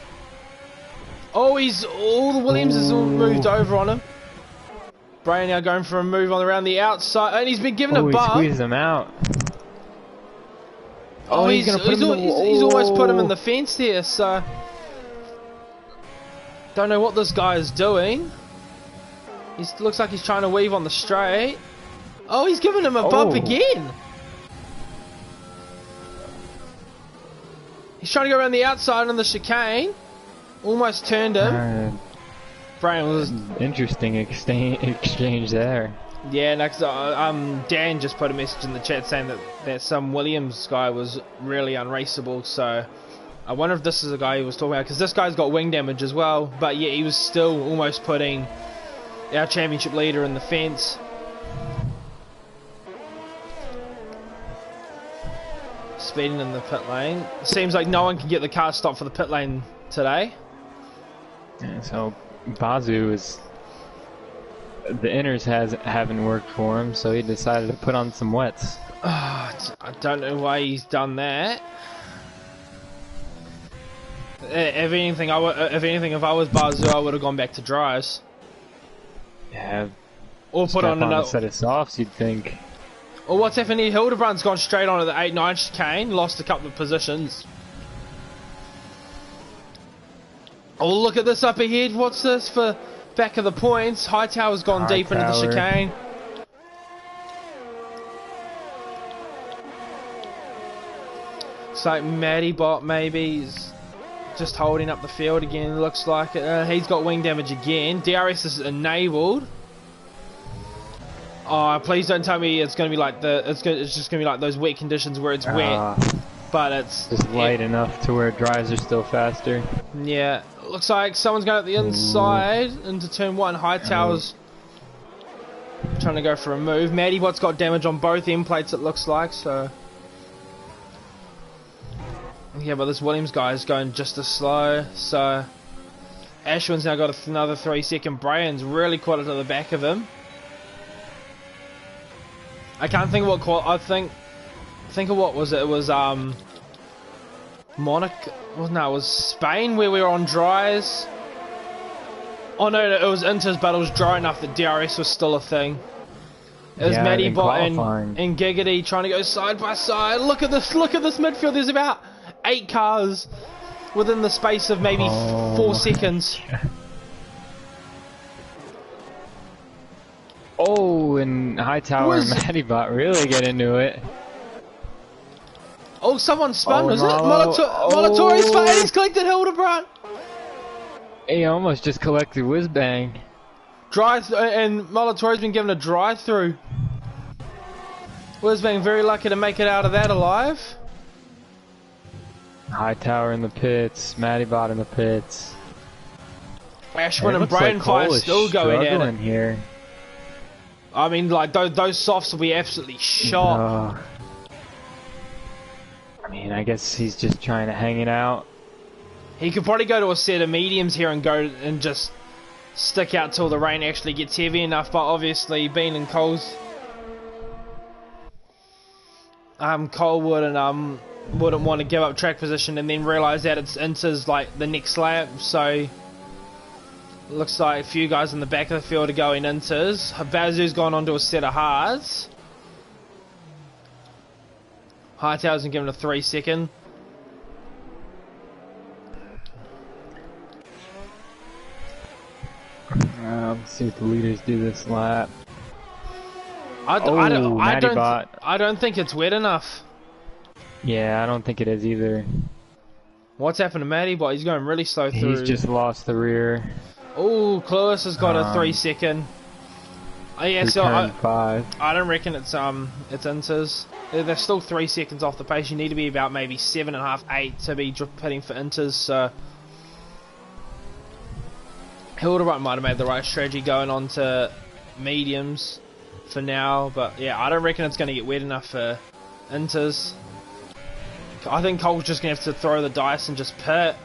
Oh, all the Williams has all moved over on him. Brian now going for a move on around the outside, and he's been given a bump.
He squeezed him out.
Oh, he's almost put him in the fence there, so... Don't know what this guy is doing. He looks like he's trying to weave on the straight. Oh, he's giving him a bump again. He's trying to go around the outside on the chicane. Almost turned him. Brian was...
Interesting exchange there.
Yeah, next, Dan just put a message in the chat saying that some Williams guy was really unraceable, so I wonder if this is the guy he was talking about, because this guy's got wing damage as well, but yeah, he was still almost putting our championship leader in the fence. Speeding in the pit lane. Seems like no one can get the car stopped for the pit lane today.
Yeah, so Bazoo is... The inners haven't worked for him, so he decided to put on some wets.
I don't know why he's done that. If anything, if I was Bazoo, I would have gone back to dries.
Yeah.
Or put on another
set of softs, you'd think.
Or what's happened here? Hildebrand's gone straight onto the 8-9 chicane, lost a couple of positions. Oh, look at this up ahead. What's this for? Back of the points. Hightower's gone deep into the chicane. It's like Matty Bot maybe is just holding up the field again. Looks like it. He's got wing damage again. DRS is enabled. Oh, please don't tell me it's going to be like it's just going to be like those wet conditions where it's wet, but it's
just light enough to where dries are still faster.
Yeah. Looks like someone's going up the inside into turn 1. Hightower's trying to go for a move. Maddybot's got damage on both end plates, it looks like, so... Yeah, but this Williams guy is going just as slow, so... Ashwin's now got another 3 second. Brian's really caught it to the back of him. I can't think of what think of what was it? It was, Monaco... Well, no, it was Spain where we were on dries. Oh no, it was Inter's, but it was dry enough that DRS was still a thing. It was Maddybot and Giggity trying to go side by side. Look at this midfield. There's about 8 cars within the space of maybe 4 seconds.
Oh, and Hightower and Maddybot really get into it.
Oh, someone spun, was it? Molitori's spun, and he's collected Hildebrand.
He almost just collected Whizbang.
And Molitori's been given a drive-through. Whizbang very lucky to make it out of that alive.
Hightower in the pits, Maddybot in the pits.
Ashwin and Brainfire still going at it.
Here.
I mean, like, those softs will be absolutely shot.
I mean, I guess he's just trying to hang it out.
He could probably go to a set of mediums here and go and just stick out till the rain actually gets heavy enough, but obviously Bean and Cole wouldn't want to give up track position and then realise that it's Inter's like the next lap, so Looks like a few guys in the back of the field are going inters. Bazu's gone onto a set of hards. Hightail's been given a 3-second.
Let's see what the leaders do this lap.
I don't think it's wet enough.
Yeah, I don't think it is either.
What's happened to Matty Bot? He's going really slow through.
He's just lost the rear.
Oh, Cluis has got a 3-second. Oh, yeah, so I don't reckon it's inters. They're still 3 seconds off the pace. You need to be about maybe 7.5, 8 to be pitting for inters. So Hildebrand might have made the right strategy going on to mediums for now, but yeah, I don't reckon it's going to get wet enough for inters. I think Cole's just going to have to throw the dice and just pit.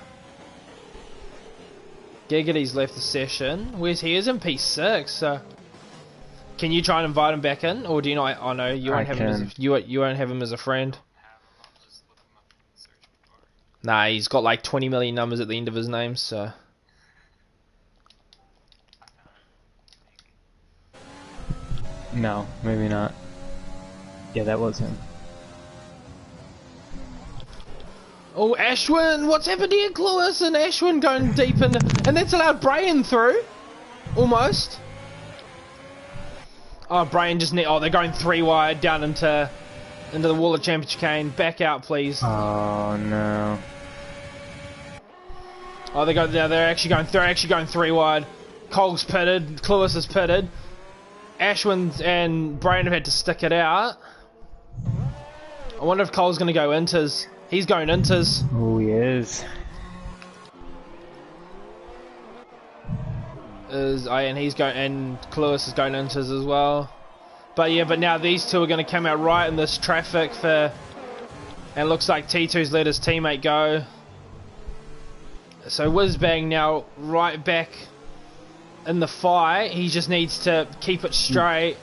Giggity's left the session. Where's he? Is in P6, so can you try and invite him back in, or do you not? Oh no, you won't have him. You won't have him as a friend. Nah, he's got like 20 million numbers at the end of his name, so.
No, maybe not. Yeah, that was him.
Oh, Ashwin! What's happened here, Cluis? And Ashwin going deep in, and that's allowed Brian through, almost. Oh, Brian just oh, they're going 3 wide down into the wall of Championship Chicane. Back out, please.
Oh no.
Oh, they're actually going 3 wide. Cole's pitted. Cluis is pitted. Ashwin and Brian have had to stick it out. I wonder if Cole's going to go inters. He's going inters.
Oh, he is.
And Cluis is going inters as well. But yeah, but now these two are going to come out right in this traffic and it looks like T2's let his teammate go. So Whizbang now right back in the fight. He just needs to keep it straight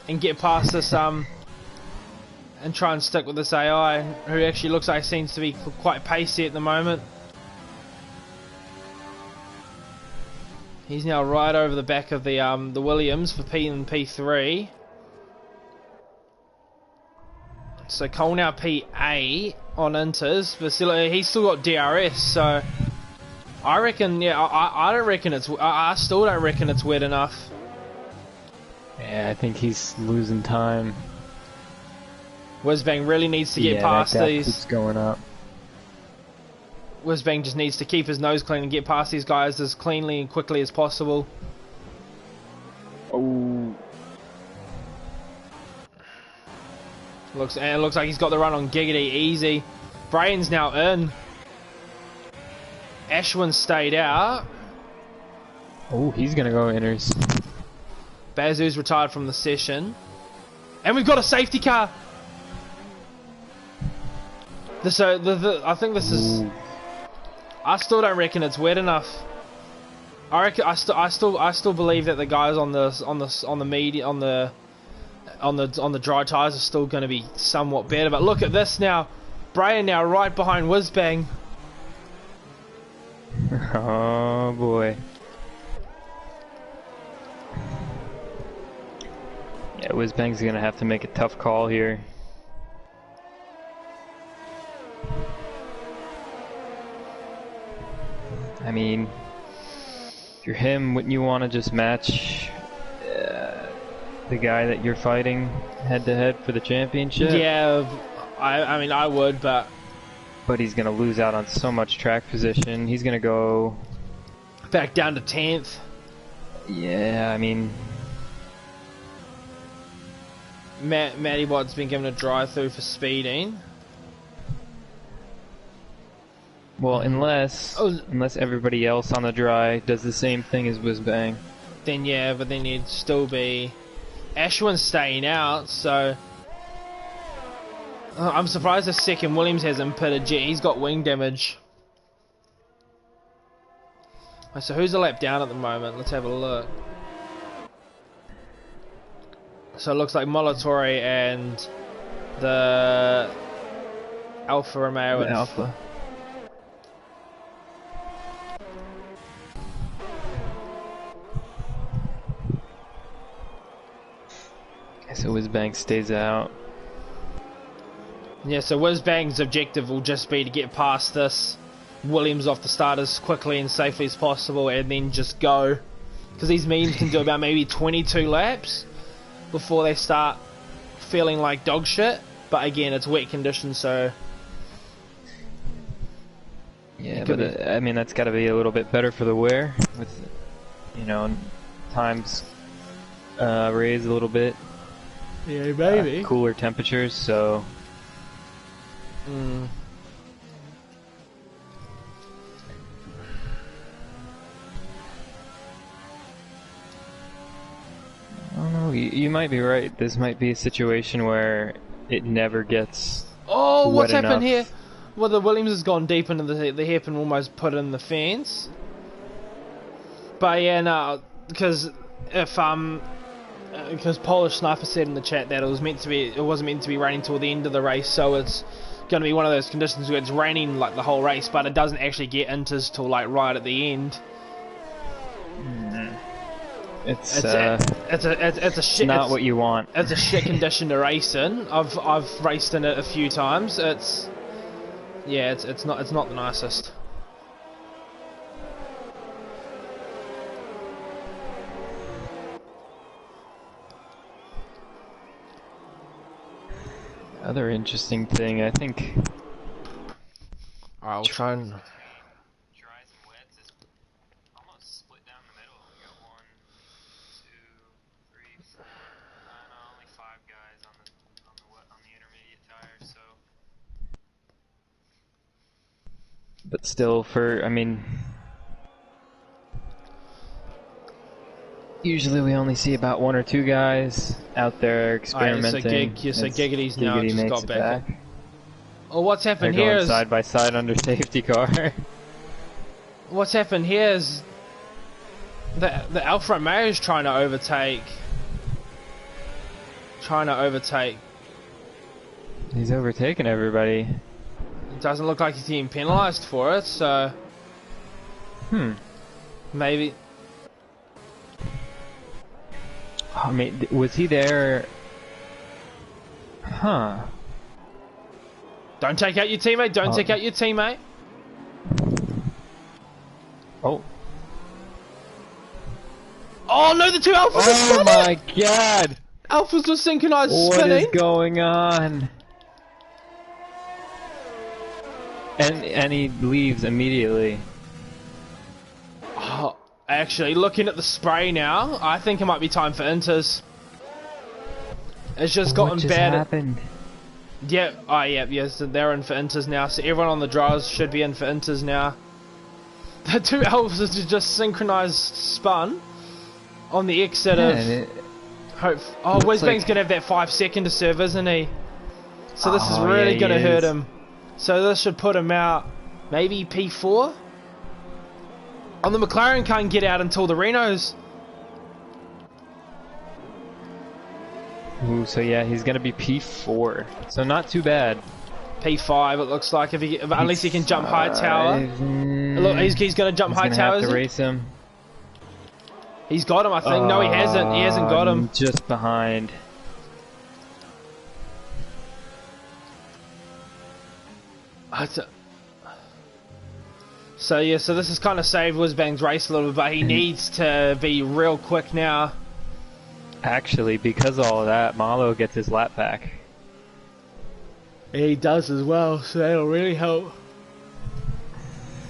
and get past this and try and stick with this AI, who actually looks like seems to be quite pacey at the moment. He's now right over the back of the Williams for P and P3. So Cole now PA on inters, but still, he's still got DRS. So I reckon, yeah, I don't reckon I still don't reckon it's wet enough.
Yeah, I think he's losing time.
Whizbang really needs to get past these.
Keeps going up.
Whizbang just needs to keep his nose clean and get past these guys as cleanly and quickly as possible.
Oh.
Looks like he's got the run on Giggity easy. Brian's now in. Ashwin stayed out.
Oh, he's gonna go inners.
Bazu's retired from the session. And we've got a safety car! I think this is...
Ooh.
I still don't reckon it's wet enough. I still believe that the guys on the dry tires are still going to be somewhat better. But look at this now. Brian now right behind Whizbang.
Oh boy. Yeah, Whizbang's gonna have to make a tough call here. I mean, if you're him, wouldn't you want to just match the guy that you're fighting head to head for the championship?
Yeah, I mean I would, but
he's gonna lose out on so much track position. He's gonna go
back down to 10th.
Yeah, I mean,
Matty Bot's been given a drive through for speeding.
Well, unless everybody else on the dry does the same thing as Whizbang.
Then yeah, but then you'd still be... Ashwin's staying out, so... I'm surprised the second Williams hasn't pitted yet. He's got wing damage. So who's a lap down at the moment? Let's have a look. So it looks like Molitori and the Alfa Romeo and
So Whizbang stays out.
Yeah, so Whizbang's objective will just be to get past this Williams off the start as quickly and safely as possible, and then just go. Because these memes can do about maybe 22 laps before they start feeling like dog shit. But again, it's wet conditions, so...
Yeah, but I mean, that's got to be a little bit better for the wear, with, you know, times raised a little bit.
Yeah, maybe.
Cooler temperatures, so... I don't know, you might be right. This might be a situation where it never gets
what's
wet
happened
enough.
here? Well, the Williams has gone deep into the hairpin, almost put in the fence. But yeah, no, because because Polish Sniper said in the chat that it wasn't meant to be raining till the end of the race, so it's going to be one of those conditions where it's raining like the whole race, but it doesn't actually get inters till like right at the end.
It's
a shit.
not what you want.
It's a shit condition to race in. I've raced in it a few times. It's not the nicest.
Other interesting thing, I think.
Alright, we'll try and.
Dries and wets is almost split down the middle. We got 1, 2, 3, 4. No, only 5 guys on the intermediate tires. So, but still, I mean, usually we only see about 1 or 2 guys out there experimenting.
So Giggity's now
Giggity
just got back. Oh, what's happened
They're
here
going
is
side by side under safety car.
what's happened here is the Alfa Romeo is trying to overtake.
He's overtaking everybody.
It doesn't look like he's getting penalised for it, so maybe.
I mean, was he there? Huh.
Don't take out your teammate. Don't take out your teammate.
Oh.
Oh no, the two Alphas are
Oh
spinning!
my god!
Alphas are synchronized
What
spinning.
is going on? And he leaves immediately.
Oh, actually, looking at the spray now, I think it might be time for inters. It's just gotten
What just
bad.
happened?
Yes, they're in for inters now. So everyone on the draws should be in for inters now. The two Alphas are just synchronized spun on the exit of. Whizbang's gonna have that 5-second to serve, isn't he? So this is really gonna hurt him. So this should put him out, maybe P4. Oh, the McLaren can't get out until the Renos.
Ooh, so yeah, he's gonna be P4. So not too bad.
P5 it looks like, unless he can jump high tower. Look, he's gonna jump high tower.
Have to race him.
He's got him, I think. No, he hasn't. He hasn't got him.
Just behind.
So yeah, so this has kind of saved Whizbang's race a little bit, but he needs to be real quick now.
Actually, because of all of that, Malo gets his lap back.
He does as well, so that'll really help.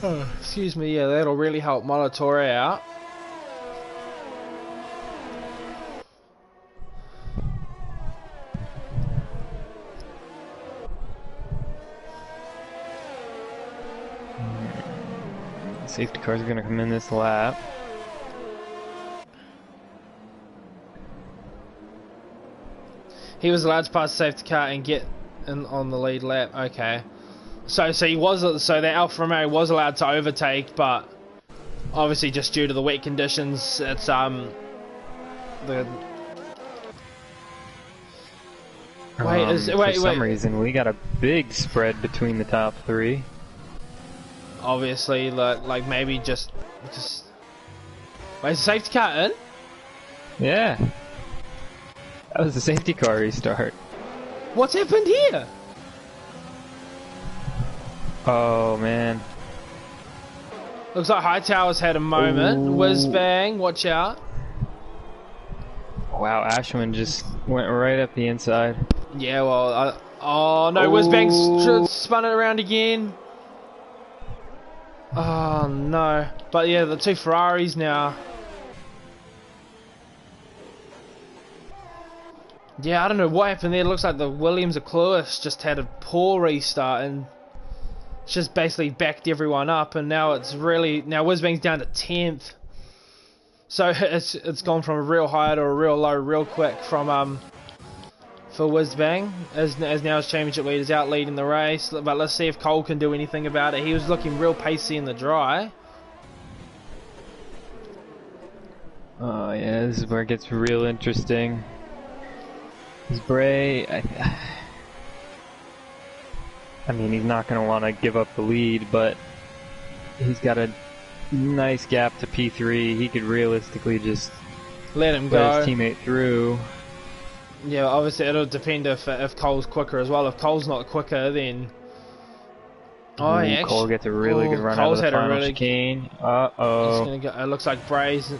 Oh, excuse me, yeah, that'll really help Monotore out.
Safety car's gonna come in this lap.
He was allowed to pass the safety car and get in on the lead lap. Okay, so the Alfa Romeo was allowed to overtake, but obviously just due to the wet conditions, it's
For some reason we got a big spread between the top 3.
Obviously, like maybe just wait, is the safety car in?
Yeah. That was a safety car restart.
What's happened here?
Oh man.
Looks like Hightower's had a moment. Whiz bang, watch out.
Wow, Ashwin just went right up the inside.
Yeah, well, oh no, whiz bang's spun it around again. Oh no. But yeah, the two Ferraris now. Yeah, I don't know what happened there. It looks like the Williams of Lewis just had a poor restart and just basically backed everyone up, and now it's really Whizbang's down to 10th. So it's gone from a real high to a real low real quick from for Whizbang as now his championship leader's out leading the race. But let's see if Cole can do anything about it. He was looking real pacey in the dry.
Oh yeah, this is where it gets real interesting. Bray, I mean, he's not going to want to give up the lead, but he's got a nice gap to P3. He could realistically just
let him go.
His teammate through.
Yeah, obviously it'll depend if Cole's quicker as well. If Cole's not quicker, then
Cole gets a really good run
Cole's
out of the
had
final chicane. Uh-oh.
It looks like Bray's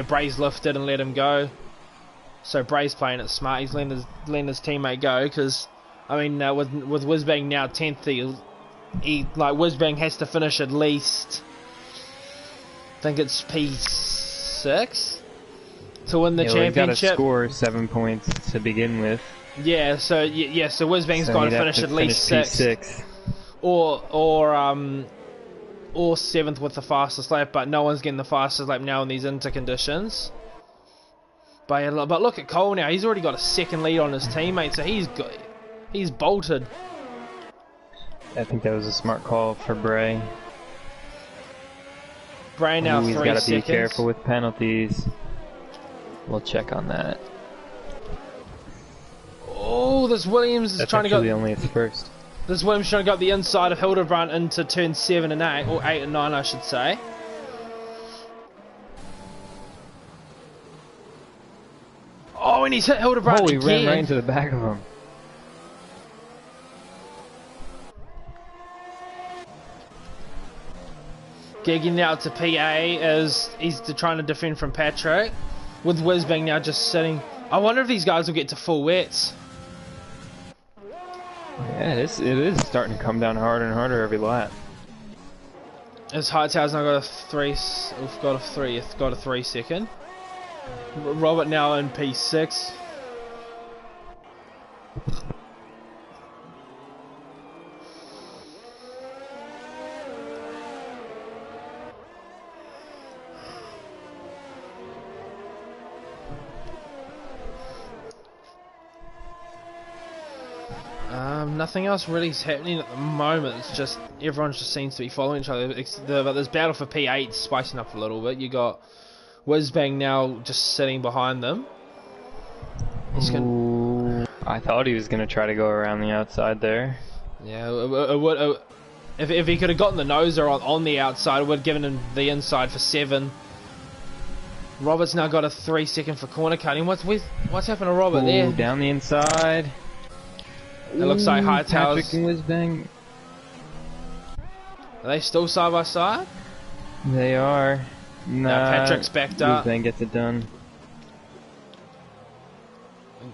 Bray's lifted and let him go. So Bray's playing it smart. He's letting his teammate go because, I mean, with Whizbang now 10th, Whizbang has to finish at least, I think it's P6 to win the championship.
He's got to score 7 points to begin with.
Yeah, so Whizbang's got to finish at least P6 or 7th with the fastest lap, but no one's getting the fastest lap now in these inter conditions. But look at Cole now. He's already got a second lead on his teammate, so he's bolted.
I think that was a smart call for Bray.
Bray now 3
seconds. He's got to be careful with penalties. We'll check on that.
Oh, this Williams is trying to go.
Only its first.
This Williams trying to go up the inside of Hildebrand into turn 7 and 8, or 8 and 9, I should say. Oh, and he's hit Hildebrand again.
He ran right into the back of him.
Gigging out to PA as he's trying to defend from Patrick. With Whizbang now just sitting. I wonder if these guys will get to full wets.
Yeah, it is starting to come down harder and harder every lap.
As Hightower's now got a 3 second. Robert now in P6. Nothing else really is happening at the moment. It's just everyone just seems to be following each other. But this battle for P8 spicing up a little bit. You got Whizbang now just sitting behind them.
I thought he was going to try to go around the outside there.
Yeah, if he could have gotten the noser on the outside, it would have given him the inside for 7. Robert's now got a 3 second for corner cutting. What's happened to Robert there?
Down the inside.
It looks like Hightower's.
Patrick and Whizbang.
Are they still side by side?
They are. Nah,
Patrick's backed up.
Whizbang gets it done.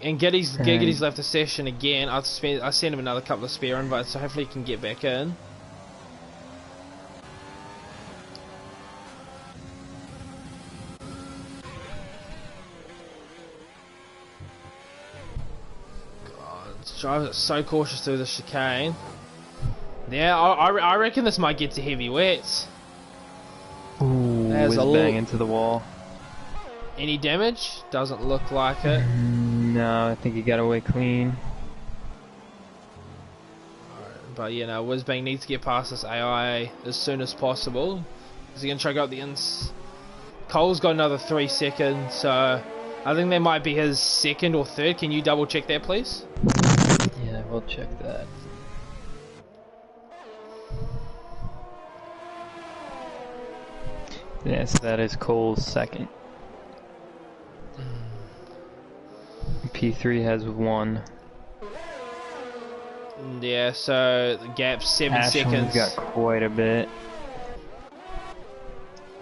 And Giddy's left the session again. I sent him another couple of spare invites, so hopefully he can get back in. Drivers are so cautious through the chicane. Yeah, I reckon this might get to heavy wets.
Ooh, Whizbang into the wall.
Any damage? Doesn't look like it.
No, I think he got away clean.
But you know, Whizbang needs to get past this AI as soon as possible. Is he going to try to go up the ins? Cole's got another 3 seconds, so I think that might be his second or third. Can you double check that, please?
Yeah, we'll check that. Yes, that is Cole's second. P3 has 1.
Yeah, so the gap's 7 seconds.
Got quite a bit.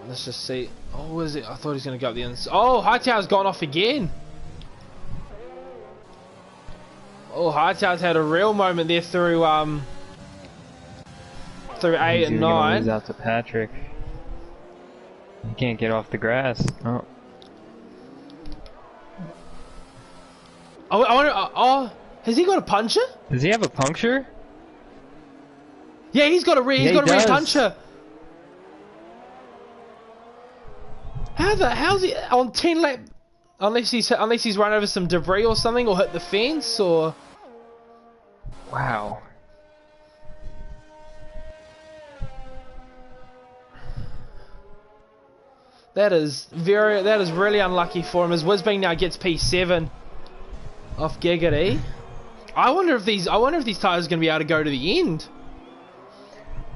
Let's just see. Oh, is it? I thought he was going to go up the inside. Oh, Hightower's gone off again. Oh, Hightower's had a real moment there through 8 and 9.
Lose out to Patrick. He can't get off the grass. Oh.
Oh, I wonder. Oh, has he got a puncher?
Does he have a puncture?
Yeah, he's got a rear puncher. How's he on 10 lap? Unless he's run over some debris or something, or hit the fence, or.
Wow.
That is really unlucky for him. As Wisbang now gets P7 off Giggity. I wonder if these tires are going to be able to go to the end.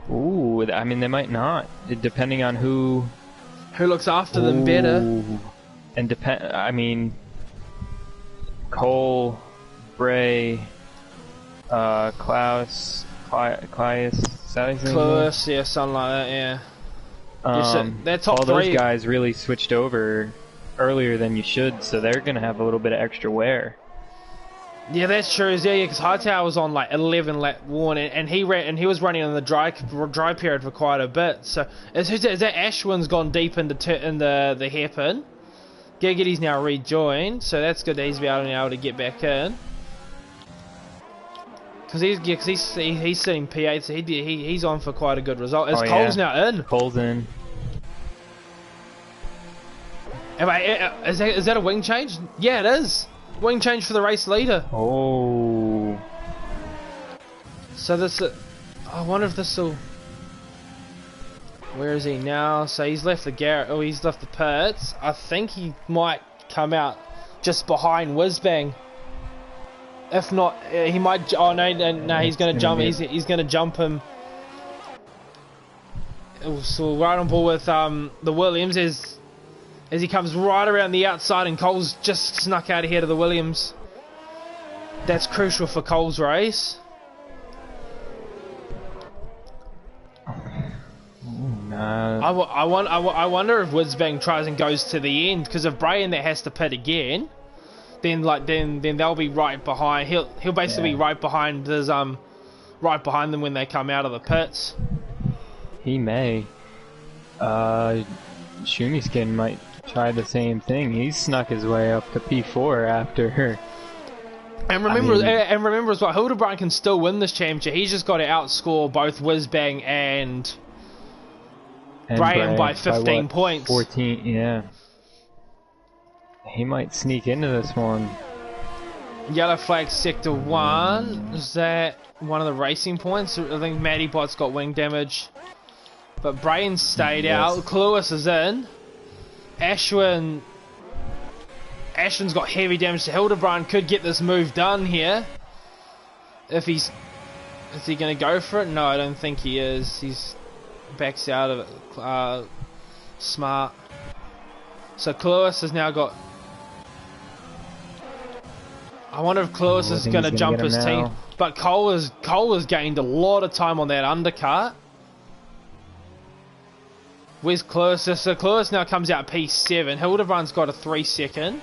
Ooh, I mean they might not, depending on who
looks after them better.
And I mean, Cole, Bray, Klaus, is that his name?
Klaus, yeah, something like that, yeah. That top
all
three.
Those guys really switched over earlier than you should, so they're gonna have a little bit of extra wear.
Yeah, that's true. Yeah, because Hightower was on like 11 lap one, and he was running in the dry period for quite a bit. So is that Ashwin's gone deep into the hairpin? Giggity's now rejoined, so that's good that he's able to get back in. Because he's sitting P8, so he's on for quite a good result. Cole's now in.
Cole's in.
Is that a wing change? Yeah, it is. Wing change for the race leader.
Oh.
So I wonder if this will. Where is he now? So he's left the he's left the pits. I think he might come out just behind Whizbang. If not, he might. Oh no, he's going to jump. He's going to jump him. So right on board with the Williams as he comes right around the outside, and Cole's just snuck out ahead of the Williams. That's crucial for Cole's race. I wonder if Whizbang tries and goes to the end, because if Brayan that has to pit again, then they'll be right behind. He'll basically be right behind them when they come out of the pits.
He may. Shumiskin might try the same thing. He snuck his way up to P4 after her.
And remember as well, Hildebrand can still win this championship. He's just got to outscore both Whizbang and Brayan by 15 points.
14, yeah. He might sneak into this one.
Yellow flag sector 1. Is that one of the racing points? I think Matty Bot's got wing damage. But Brayan stayed out. Cluis is in. Ashwin's got heavy damage, so Hildebrand could get this move done here. Is he going to go for it? No, I don't think he is. He's backs out of it. Smart. So Cluis has now got. I wonder if Cluis is going to jump his team. But Cole has gained a lot of time on that undercut. Where's Cluis? So Cluis now comes out P7. Hildebrand's got a 3 second.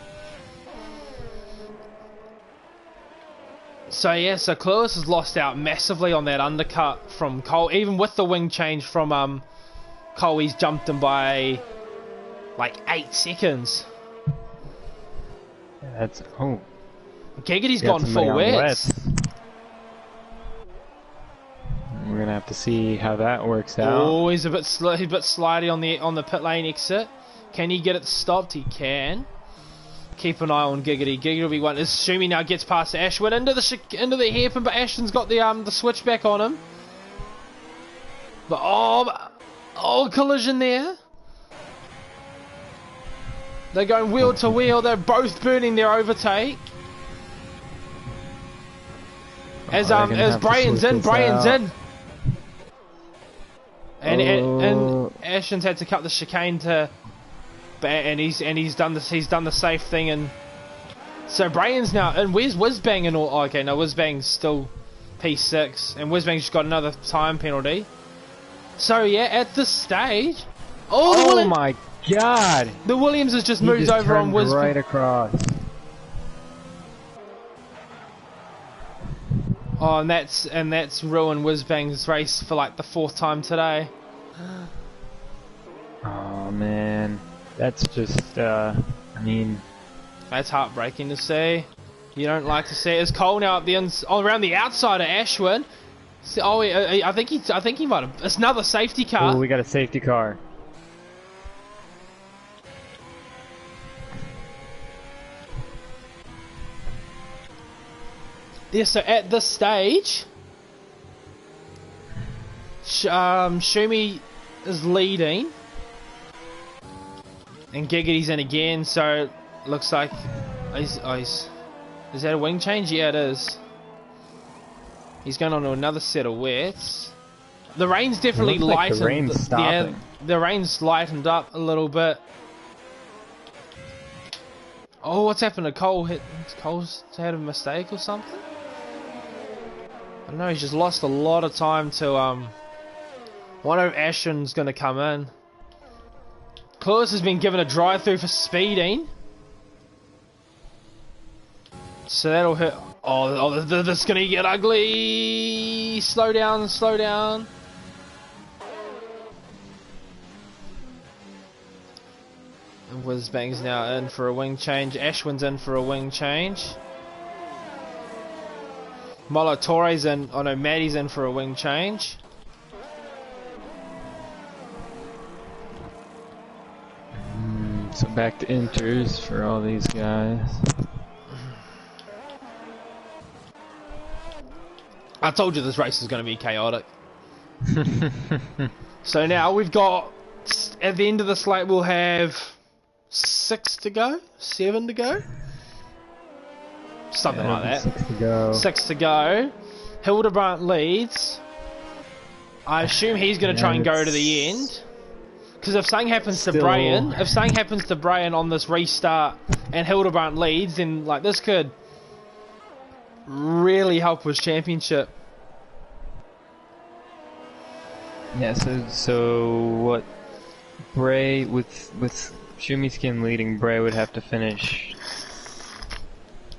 So yeah, so Cluis has lost out massively on that undercut from Cole. Even with the wing change from Cole, he's jumped him by like 8 seconds.
Yeah,
Giggity's gone full wets.
We're gonna have to see how that works out.
Oh, he's a bit slidey on the pit lane exit. Can he get it stopped? He can. Keep an eye on Giggity. Giggity will be one. As Shumi now gets past Ashwin into the hairpin, but Ashwin's got the switchback on him. But collision there. They're going wheel to wheel. They're both burning their overtake. As Brayan's in. And Ashton's had to cut the chicane and he's done the safe thing and So Brian's now, and where's Whizbang and all? Oh, okay, no, Whizbang's still P6, and Whizbang's just got another time penalty. So yeah, at this stage,
oh my god!
The Williams has just moved over on Whizbang.
Right across.
Oh, and that's ruined Whizbang's race for like the 4th time today.
Oh man, that's just I mean,
that's heartbreaking to see. You don't like to see it. It's Cole now up the around the outside of Ashwin. Oh, I think he might have. It's another safety car.
Oh, we got a safety car.
Yeah, so at this stage, Shumi is leading, and Giggity's in again. So looks like is that a wing change? Yeah, it is. He's going on to another set of wets. The rain's definitely lightened.
The rain's stopping.
Yeah, the rain's lightened up a little bit. Oh, what's happened to Cole? Cole's had a mistake or something? I don't know, he's just lost a lot of time to, wonder if Ashton's going to come in. Cluis has been given a drive-through for speeding. So that'll hit... Oh, this is going to get ugly! Slow down, slow down. And Whizbang's now in for a wing change. Ashwin's in for a wing change. Molatore's in. Oh no, Maddie's in for a wing change.
So back to inters for all these guys.
I told you this race is going to be chaotic. So now we've got, at the end of the slate, we'll have 6 to go, 7 to go. Something like that.
6 to go.
6 to go. Hildebrandt leads. I assume he's going to try and go to the end. Because if something happens to Brian, on this restart and Hildebrandt leads, then like this could really help his championship.
Yeah. So what? Bray with Shumiskin leading, Bray would have to finish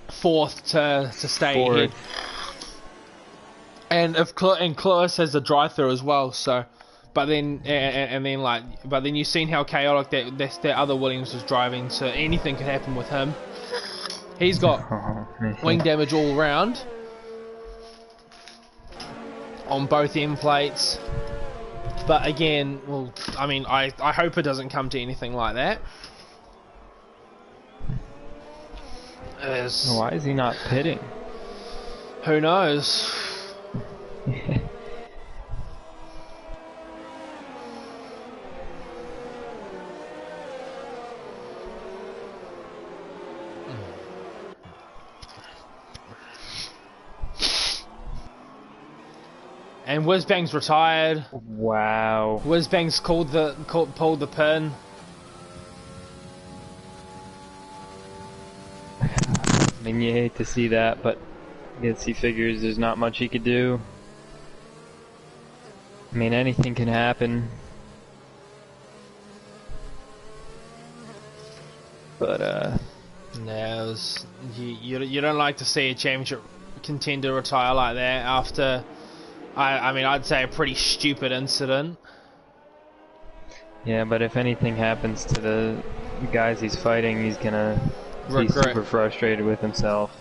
4th to stay
4th.
ahead. And if Cluis has a drive-through as well, so. But then you've seen how chaotic that other Williams was driving, so anything could happen with him. He's got wing damage all around on both end plates. But again, well, I mean, I hope it doesn't come to anything like that.
Why is he not pitting?
Who knows? And Whizbang's retired.
Wow.
Whizbang's pulled the pin.
I mean, you hate to see that, but I guess he figures there's not much he could do. I mean, anything can happen. But,
No, you don't like to see a championship contender retire like that after... I mean, I'd say a pretty stupid incident.
Yeah, but if anything happens to the guys he's fighting, he's gonna be super frustrated with himself.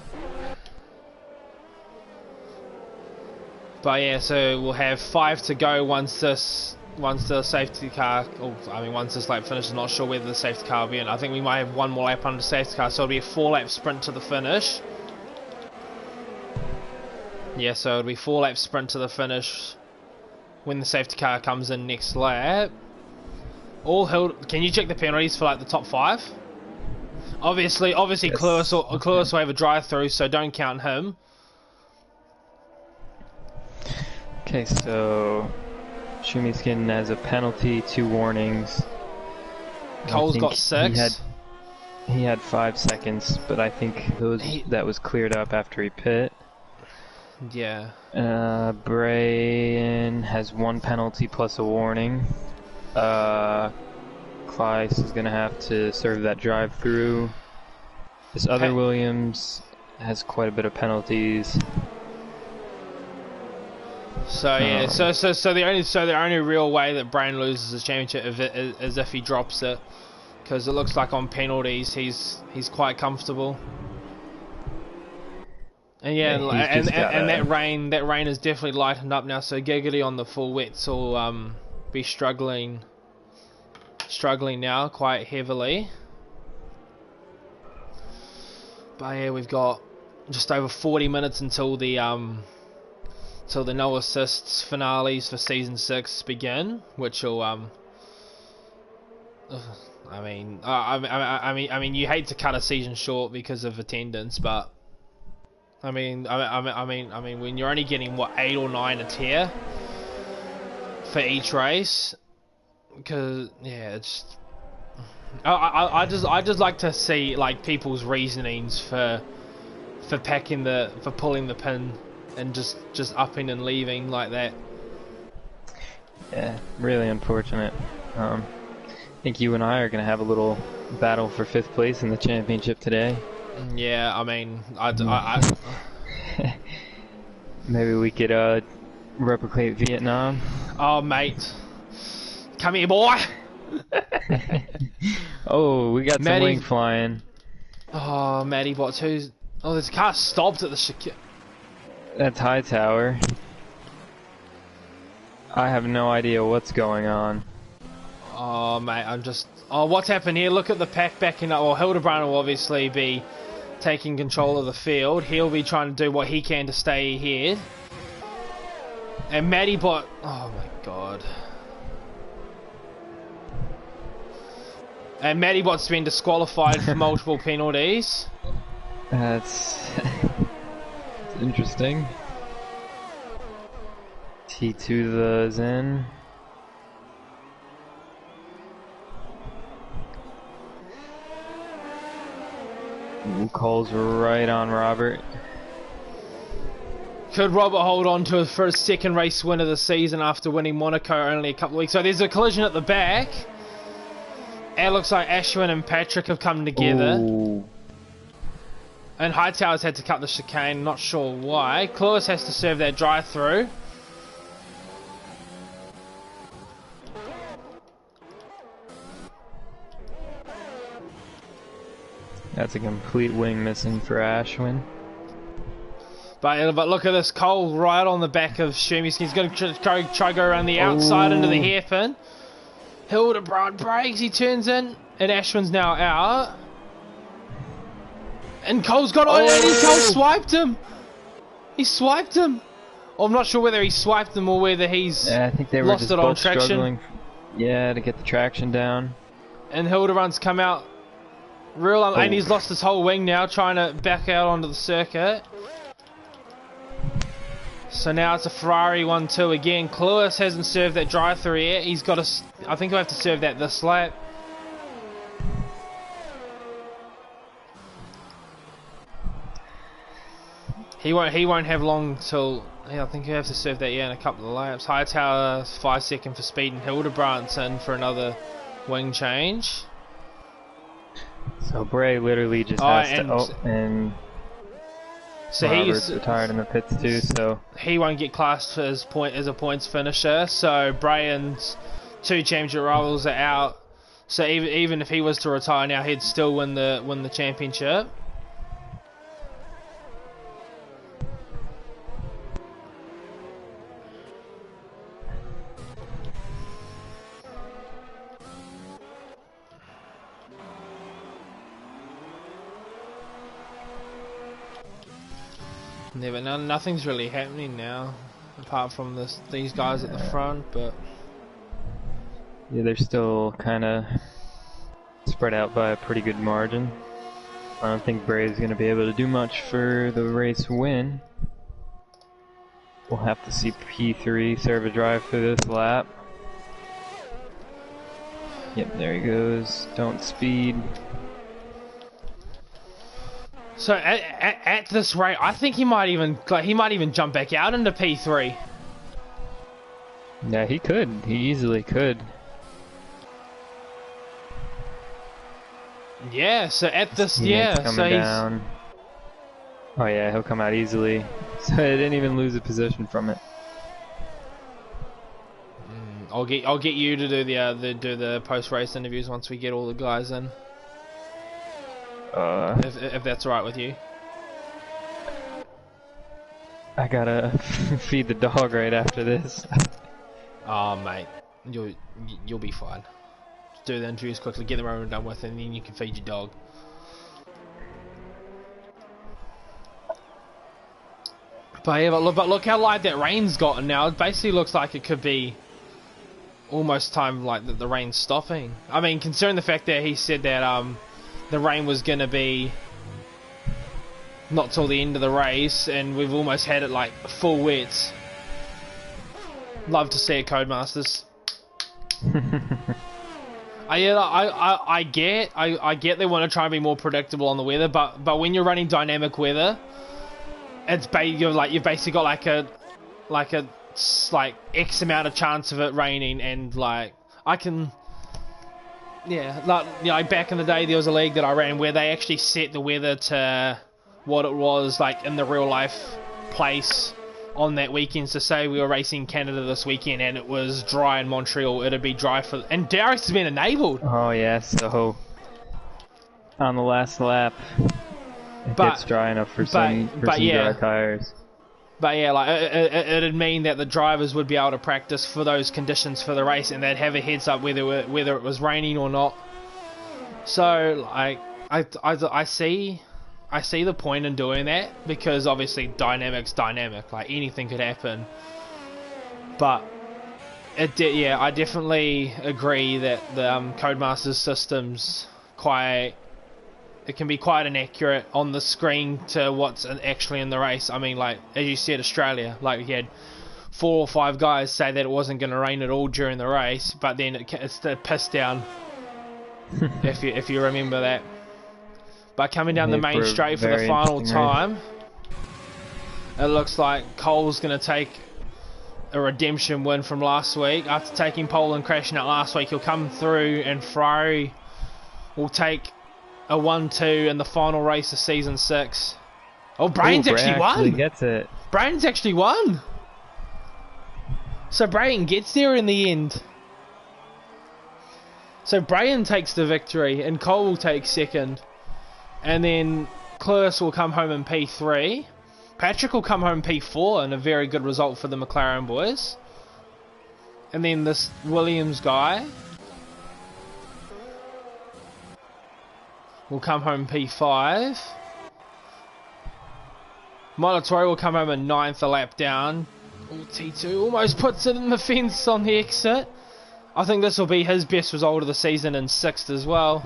But yeah, so we'll have 5 to go once the safety car, once this lap finishes. Not sure whether the safety car will be in. I think we might have one more lap under the safety car, so it'll be a 4-lap sprint to the finish. Yeah, so it'll be 4-lap sprint to the finish when the safety car comes in next lap. Can you check the penalties for like the top 5? Obviously, yes. Cluis will have a drive-through, so don't count him.
Okay, so Shumiskin has a penalty, 2 warnings.
Cole's got 6.
He had 5 seconds, but I think that was cleared up after he pit.
Yeah.
Brian has 1 penalty plus a warning. Kleiss is going to have to serve that drive-through. This other Williams has quite a bit of penalties.
So yeah, so the only real way that Brian loses his championship is if he drops it, because it looks like on penalties he's quite comfortable. And yeah, and that rain is definitely lightened up now. So Giggity on the full wets will be struggling now quite heavily. But yeah, we've got just over 40 minutes until the no assists finales for season 6 begin, which will I mean you hate to cut a season short because of attendance, but I mean when you're only getting what 8 or 9 a tier for each race, because yeah, it's I just like to see like people's reasonings for pulling the pin and just upping and leaving like that.
Yeah, really unfortunate. I think you and I are going to have a little battle for 5th place in the championship today.
Yeah, I mean,
maybe we could replicate Vietnam.
Oh, mate. Come here, boy!
Oh, we got some wing flying.
Oh, Matty Bots, who's... Oh, this car stopped at the...
That's Hightower. I have no idea what's going on.
Oh, mate, I'm just... Oh, what's happened here? Look at the pack backing up. Well, Hildebrand will obviously be taking control of the field. He'll be trying to do what he can to stay ahead. And Matty Bot... Oh, my God. And Matty Bot's been disqualified for multiple penalties.
That's... interesting. T2 the Zen. Calls right on Robert.
Could Robert hold on to for his 2nd race win of the season after winning Monaco only a couple of weeks? So there's a collision at the back. It looks like Ashwin and Patrick have come together. Ooh. And Hightower's had to cut the chicane, not sure why. Cluis has to serve that drive-through.
That's a complete wing missing for Ashwin.
But look at this, Cole right on the back of Schumi. He's going to try to go around the outside into the hairpin. Hildebrand breaks, he turns in, and Ashwin's now out. And Cole's got on it, and Cole swiped him. He swiped him. Well, I'm not sure whether he swiped him or whether he's
I think they were
lost
just
it on
both
traction.
Struggling. Yeah, to get the traction down.
And Hildebrand's come out and he's lost his whole wing now, trying to back out onto the circuit. So now it's a Ferrari 1-2 again. Cluis hasn't served that drive-through yet. He's got to... I think he'll have to serve that this lap. He won't have long till... Yeah, I think he'll have to serve that in a couple of laps. Hightower 5 second for speed, and Hildebrandt's in for another wing change.
So Bray literally just has to... and
so
Robert's retired in the pits too, so...
He won't get classed as a points finisher, so Brian's 2 championship rivals are out. So even if he was to retire now, he'd still win the championship. Yeah, but nothing's really happening now, apart from these guys at the front, but...
Yeah, they're still kind of spread out by a pretty good margin. I don't think Bray's going to be able to do much for the race win. We'll have to see P3 serve a drive for this lap. Yep, there he goes. Don't speed.
So at this rate, I think he might even jump back out into P3.
Yeah, he could. He easily could.
Yeah. So at this,
Teammates
yeah.
coming
So
down. Oh yeah, he'll come out easily. So I didn't even lose a position from it.
I'll get you to do the post race interviews once we get all the guys in. If that's alright with you.
I gotta feed the dog right after this.
Oh mate, you'll be fine. Just do the interviews quickly, get them over and done with, and then you can feed your dog. But yeah, but look how light that rain's gotten now. It basically looks like it could be almost time like the rain's stopping. I mean, considering the fact that he said that the rain was gonna be not till the end of the race, and we've almost had it like full wet. Love to see it, Codemasters. I get they want to try and be more predictable on the weather, but when you're running dynamic weather, you've basically got like X amount of chance of it raining, and like back in the day there was a league that I ran where they actually set the weather to what it was like in the real life place on that weekend. So say we were racing Canada this weekend and it was dry in Montreal, it'd be dry and Darius has been enabled.
Oh yeah, so on the last lap it gets dry enough for some dry tires.
But yeah, like it'd mean that the drivers would be able to practice for those conditions for the race, and they'd have a heads up whether it was raining or not. So like I see the point in doing that, because obviously dynamic's dynamic, like anything could happen. But I definitely agree that the Codemasters system's it can be quite inaccurate on the screen to what's actually in the race. I mean, like as you said, Australia, like we had 4 or 5 guys say that it wasn't going to rain at all during the race, but then it's the piss down. if you remember that. But coming down the main straight for the final time, it looks like Cole's going to take a redemption win from last week. After taking pole and crashing out last week, he'll come through and Ferrari will take a 1-2 in the final race of season 6. Oh, Brian's actually won!
Gets it.
Brian's actually won! So Brian gets there in the end. So Brian takes the victory and Cole will take second. And then Cluis will come home in P3. Patrick will come home P4 and a very good result for the McLaren boys. And then this Williams guy will come home P5. Molitori will come home in 9th, a lap down. T2 almost puts it in the fence on the exit. I think this will be his best result of the season in 6th as well.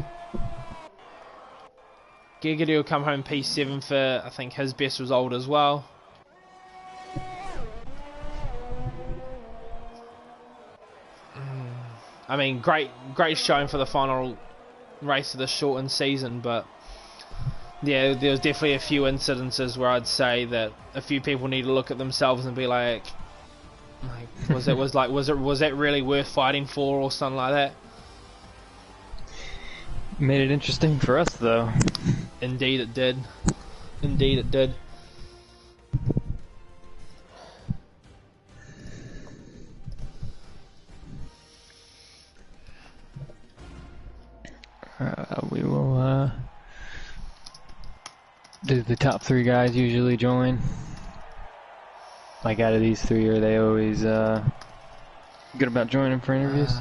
Giggity will come home P7 for, I think, his best result as well. I mean, great showing for the final race of the shortened season, but yeah, there was definitely a few incidences where I'd say that a few people need to look at themselves and be like was that really worth fighting for, or something like that.
Made it interesting for us though.
Indeed it did. Indeed it did.
We will do the top 3 guys usually join. Like out of these 3, are they always good about joining for interviews?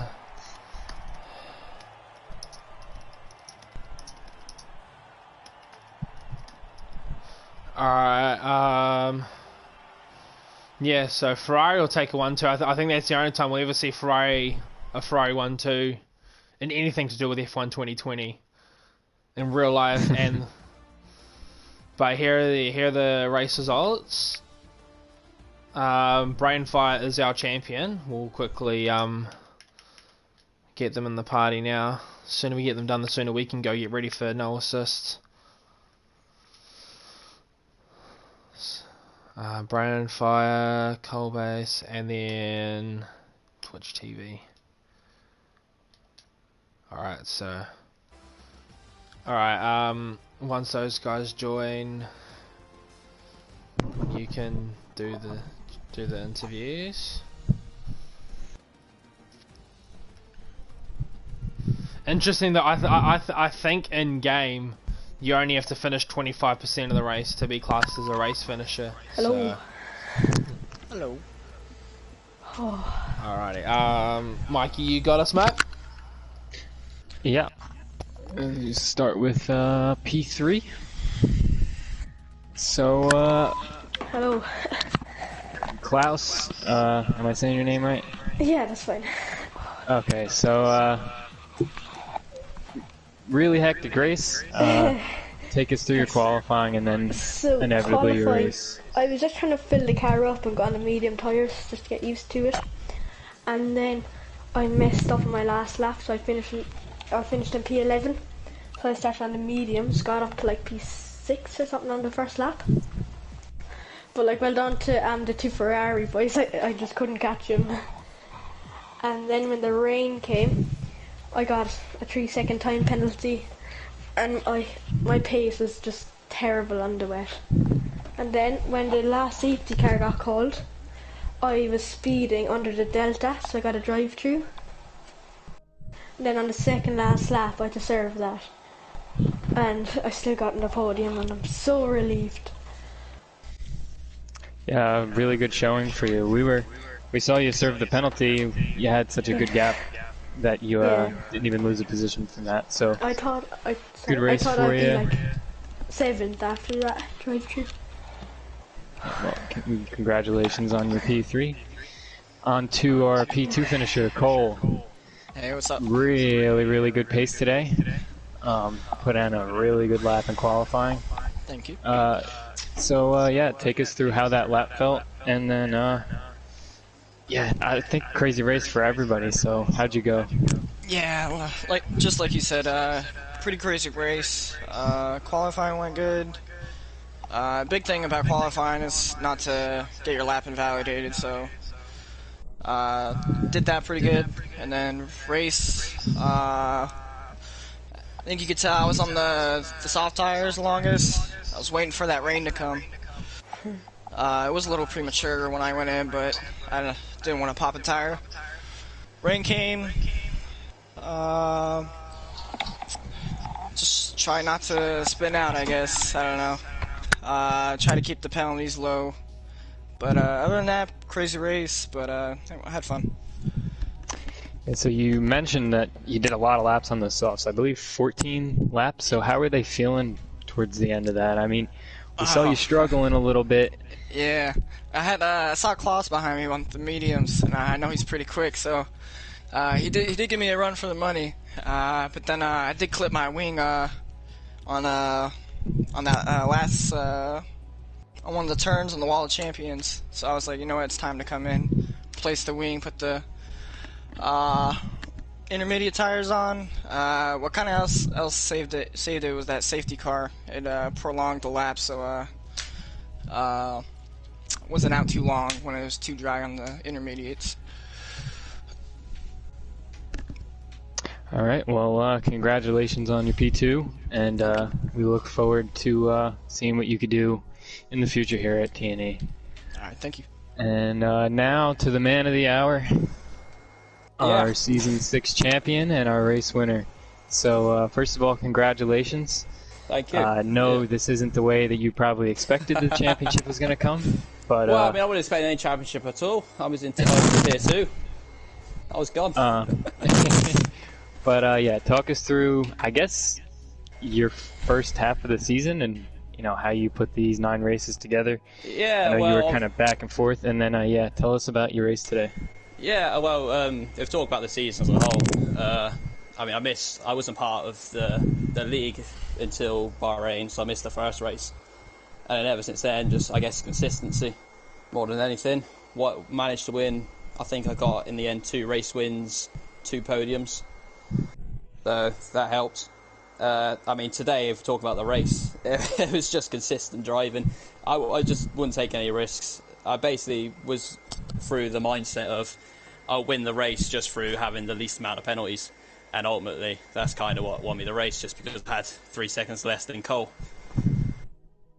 Alright, yeah, so Ferrari will take a 1-2. I think that's the only time we'll ever see a Ferrari 1-2 in anything to do with F1 2020 in real life. But here are the race results. Brainfire is our champion. We'll quickly get them in the party now. The sooner we get them done, the sooner we can go get ready for no assists. Brandon Fire, Coalbase, and then Twitch TV. Alright, so... Alright, once those guys join, you can do the interviews. Interesting that I think in game you only have to finish 25% of the race to be classed as a race finisher.
Hello.
So.
Hello.
Alrighty. Mikey, you got us, mate?
Yeah. Start with P3. So,
Hello.
Klaus, am I saying your name right?
Yeah, that's fine.
Okay, so, really hectic race. Take us through your qualifying and then
So
inevitably your
qualifying,
race.
I was just trying to fill the car up and got on the medium tyres just to get used to it. And then I messed up on my last lap, so I finished in P11. So I started on the mediums, got up to like P6 or something on the first lap. But like, well done to the two Ferrari boys, I just couldn't catch him. And then when the rain came, I got a 3-second time penalty, and my pace was just terrible on the wet. And then when the last safety car got called, I was speeding under the delta, so I got a drive-through. Then on the second last lap, I deserved that, and I still got in the podium, and I'm so relieved.
Yeah, really good showing for you. We saw you serve the penalty. You had such a good gap that you didn't even lose a position from that. So
I thought
good race
I thought
for
I'd
you.
be like 7th after that drive-through.
Well, congratulations on your P3. On to our P2 finisher, Cole.
Hey, what's up?
Really good pace today. Put in a really good lap in qualifying.
Thank you.
Yeah, take us through how that lap felt, and then yeah, I think crazy race for everybody. So how'd you go?
Yeah, well, just like you said, pretty crazy race. Qualifying went good. Big thing about qualifying is not to get your lap invalidated, so did that pretty good. And then race, I think you could tell I was on the soft tires the longest. I was waiting for that rain to come. It was a little premature when I went in, but I didn't want to pop a tire. Rain came. Just try not to spin out, I guess. I don't know. Try to keep the penalties low. But other than that, crazy race, but I had fun.
And so you mentioned that you did a lot of laps on the softs. I believe 14 laps. So how are they feeling towards the end of that? I mean, we saw you struggling a little bit.
Yeah, I saw Klaus behind me on the mediums, and I know he's pretty quick, so he did give me a run for the money. But then I did clip my wing on that last on one of the turns on the Wall of Champions. So I was like, you know what, it's time to come in, place the wing, put the intermediate tires on. What kind of else saved it was that safety car. It prolonged the lap, so wasn't out too long when it was too dry on the intermediates.
All right. Well, congratulations on your P2, and we look forward to seeing what you could do in the future here at TNA.
All right, thank you.
And now to the man of the hour, our Season 6 champion and our race winner. So first of all, congratulations.
Thank you.
No, this isn't the way that you probably expected the championship was going to come. But
well, I mean, I wouldn't expect any championship at all. I was in tier 2. I was gone.
But yeah, talk us through, I guess, your first half of the season and how you put these 9 races togetger.
Yeah,
I know
well,
you were kind of back and forth, and then yeah, tell us about your race today.
Yeah, well, we've talked about the season as a whole. I mean, I wasn't part of the league until Bahrain, so I missed the first race. And then ever since then, just, I guess, consistency more than anything. What managed to win, I think I got, in the end, 2 race wins, 2 podiums. So that helped. I mean, today, if we talk about the race, it was just consistent driving. I just wouldn't take any risks. I basically was through the mindset of I'll win the race just through having the least amount of penalties. And ultimately, that's kind of what won me the race, just because I had 3 seconds less than Cole.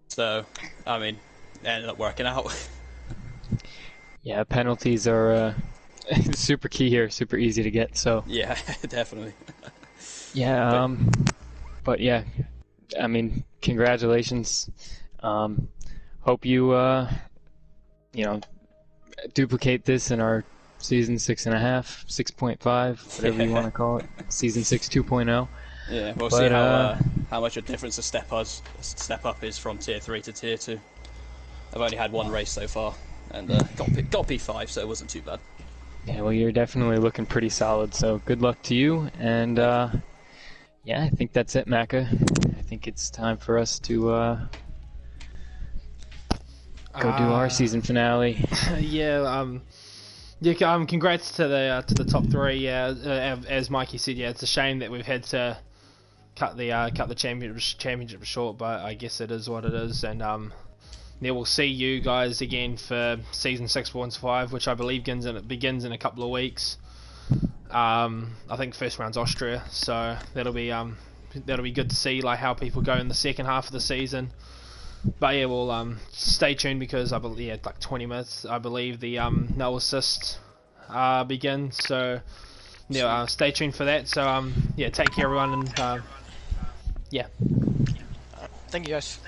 So, I mean, it ended up working out.
Yeah, penalties are super key here, super easy to get. So
Yeah, definitely.
yeah, but yeah, I mean, congratulations. Hope you duplicate this in our season 6.5, 6.5, whatever you want to call it, season 6 2.0.
Yeah, we'll see how much a difference a step up is from tier 3 to tier 2. I've only had one race so far, and got P5, so it wasn't too bad.
Yeah, well, you're definitely looking pretty solid, so good luck to you. And yeah, I think that's it, Macca. I think it's time for us to go do our season finale.
Congrats to the top 3. Yeah, as Mikey said, yeah, it's a shame that we've had to cut the championship short, but I guess it is what it is. And yeah, we'll see you guys again for season 6.5, which I believe begins in a couple of weeks. I think first round's Austria, so that'll be good to see like how people go in the second half of the season. But yeah, we'll stay tuned, because I believe like 20 minutes, I believe the no assist begins. So yeah, stay tuned for that. So yeah, take care everyone, and yeah.
Thank you guys.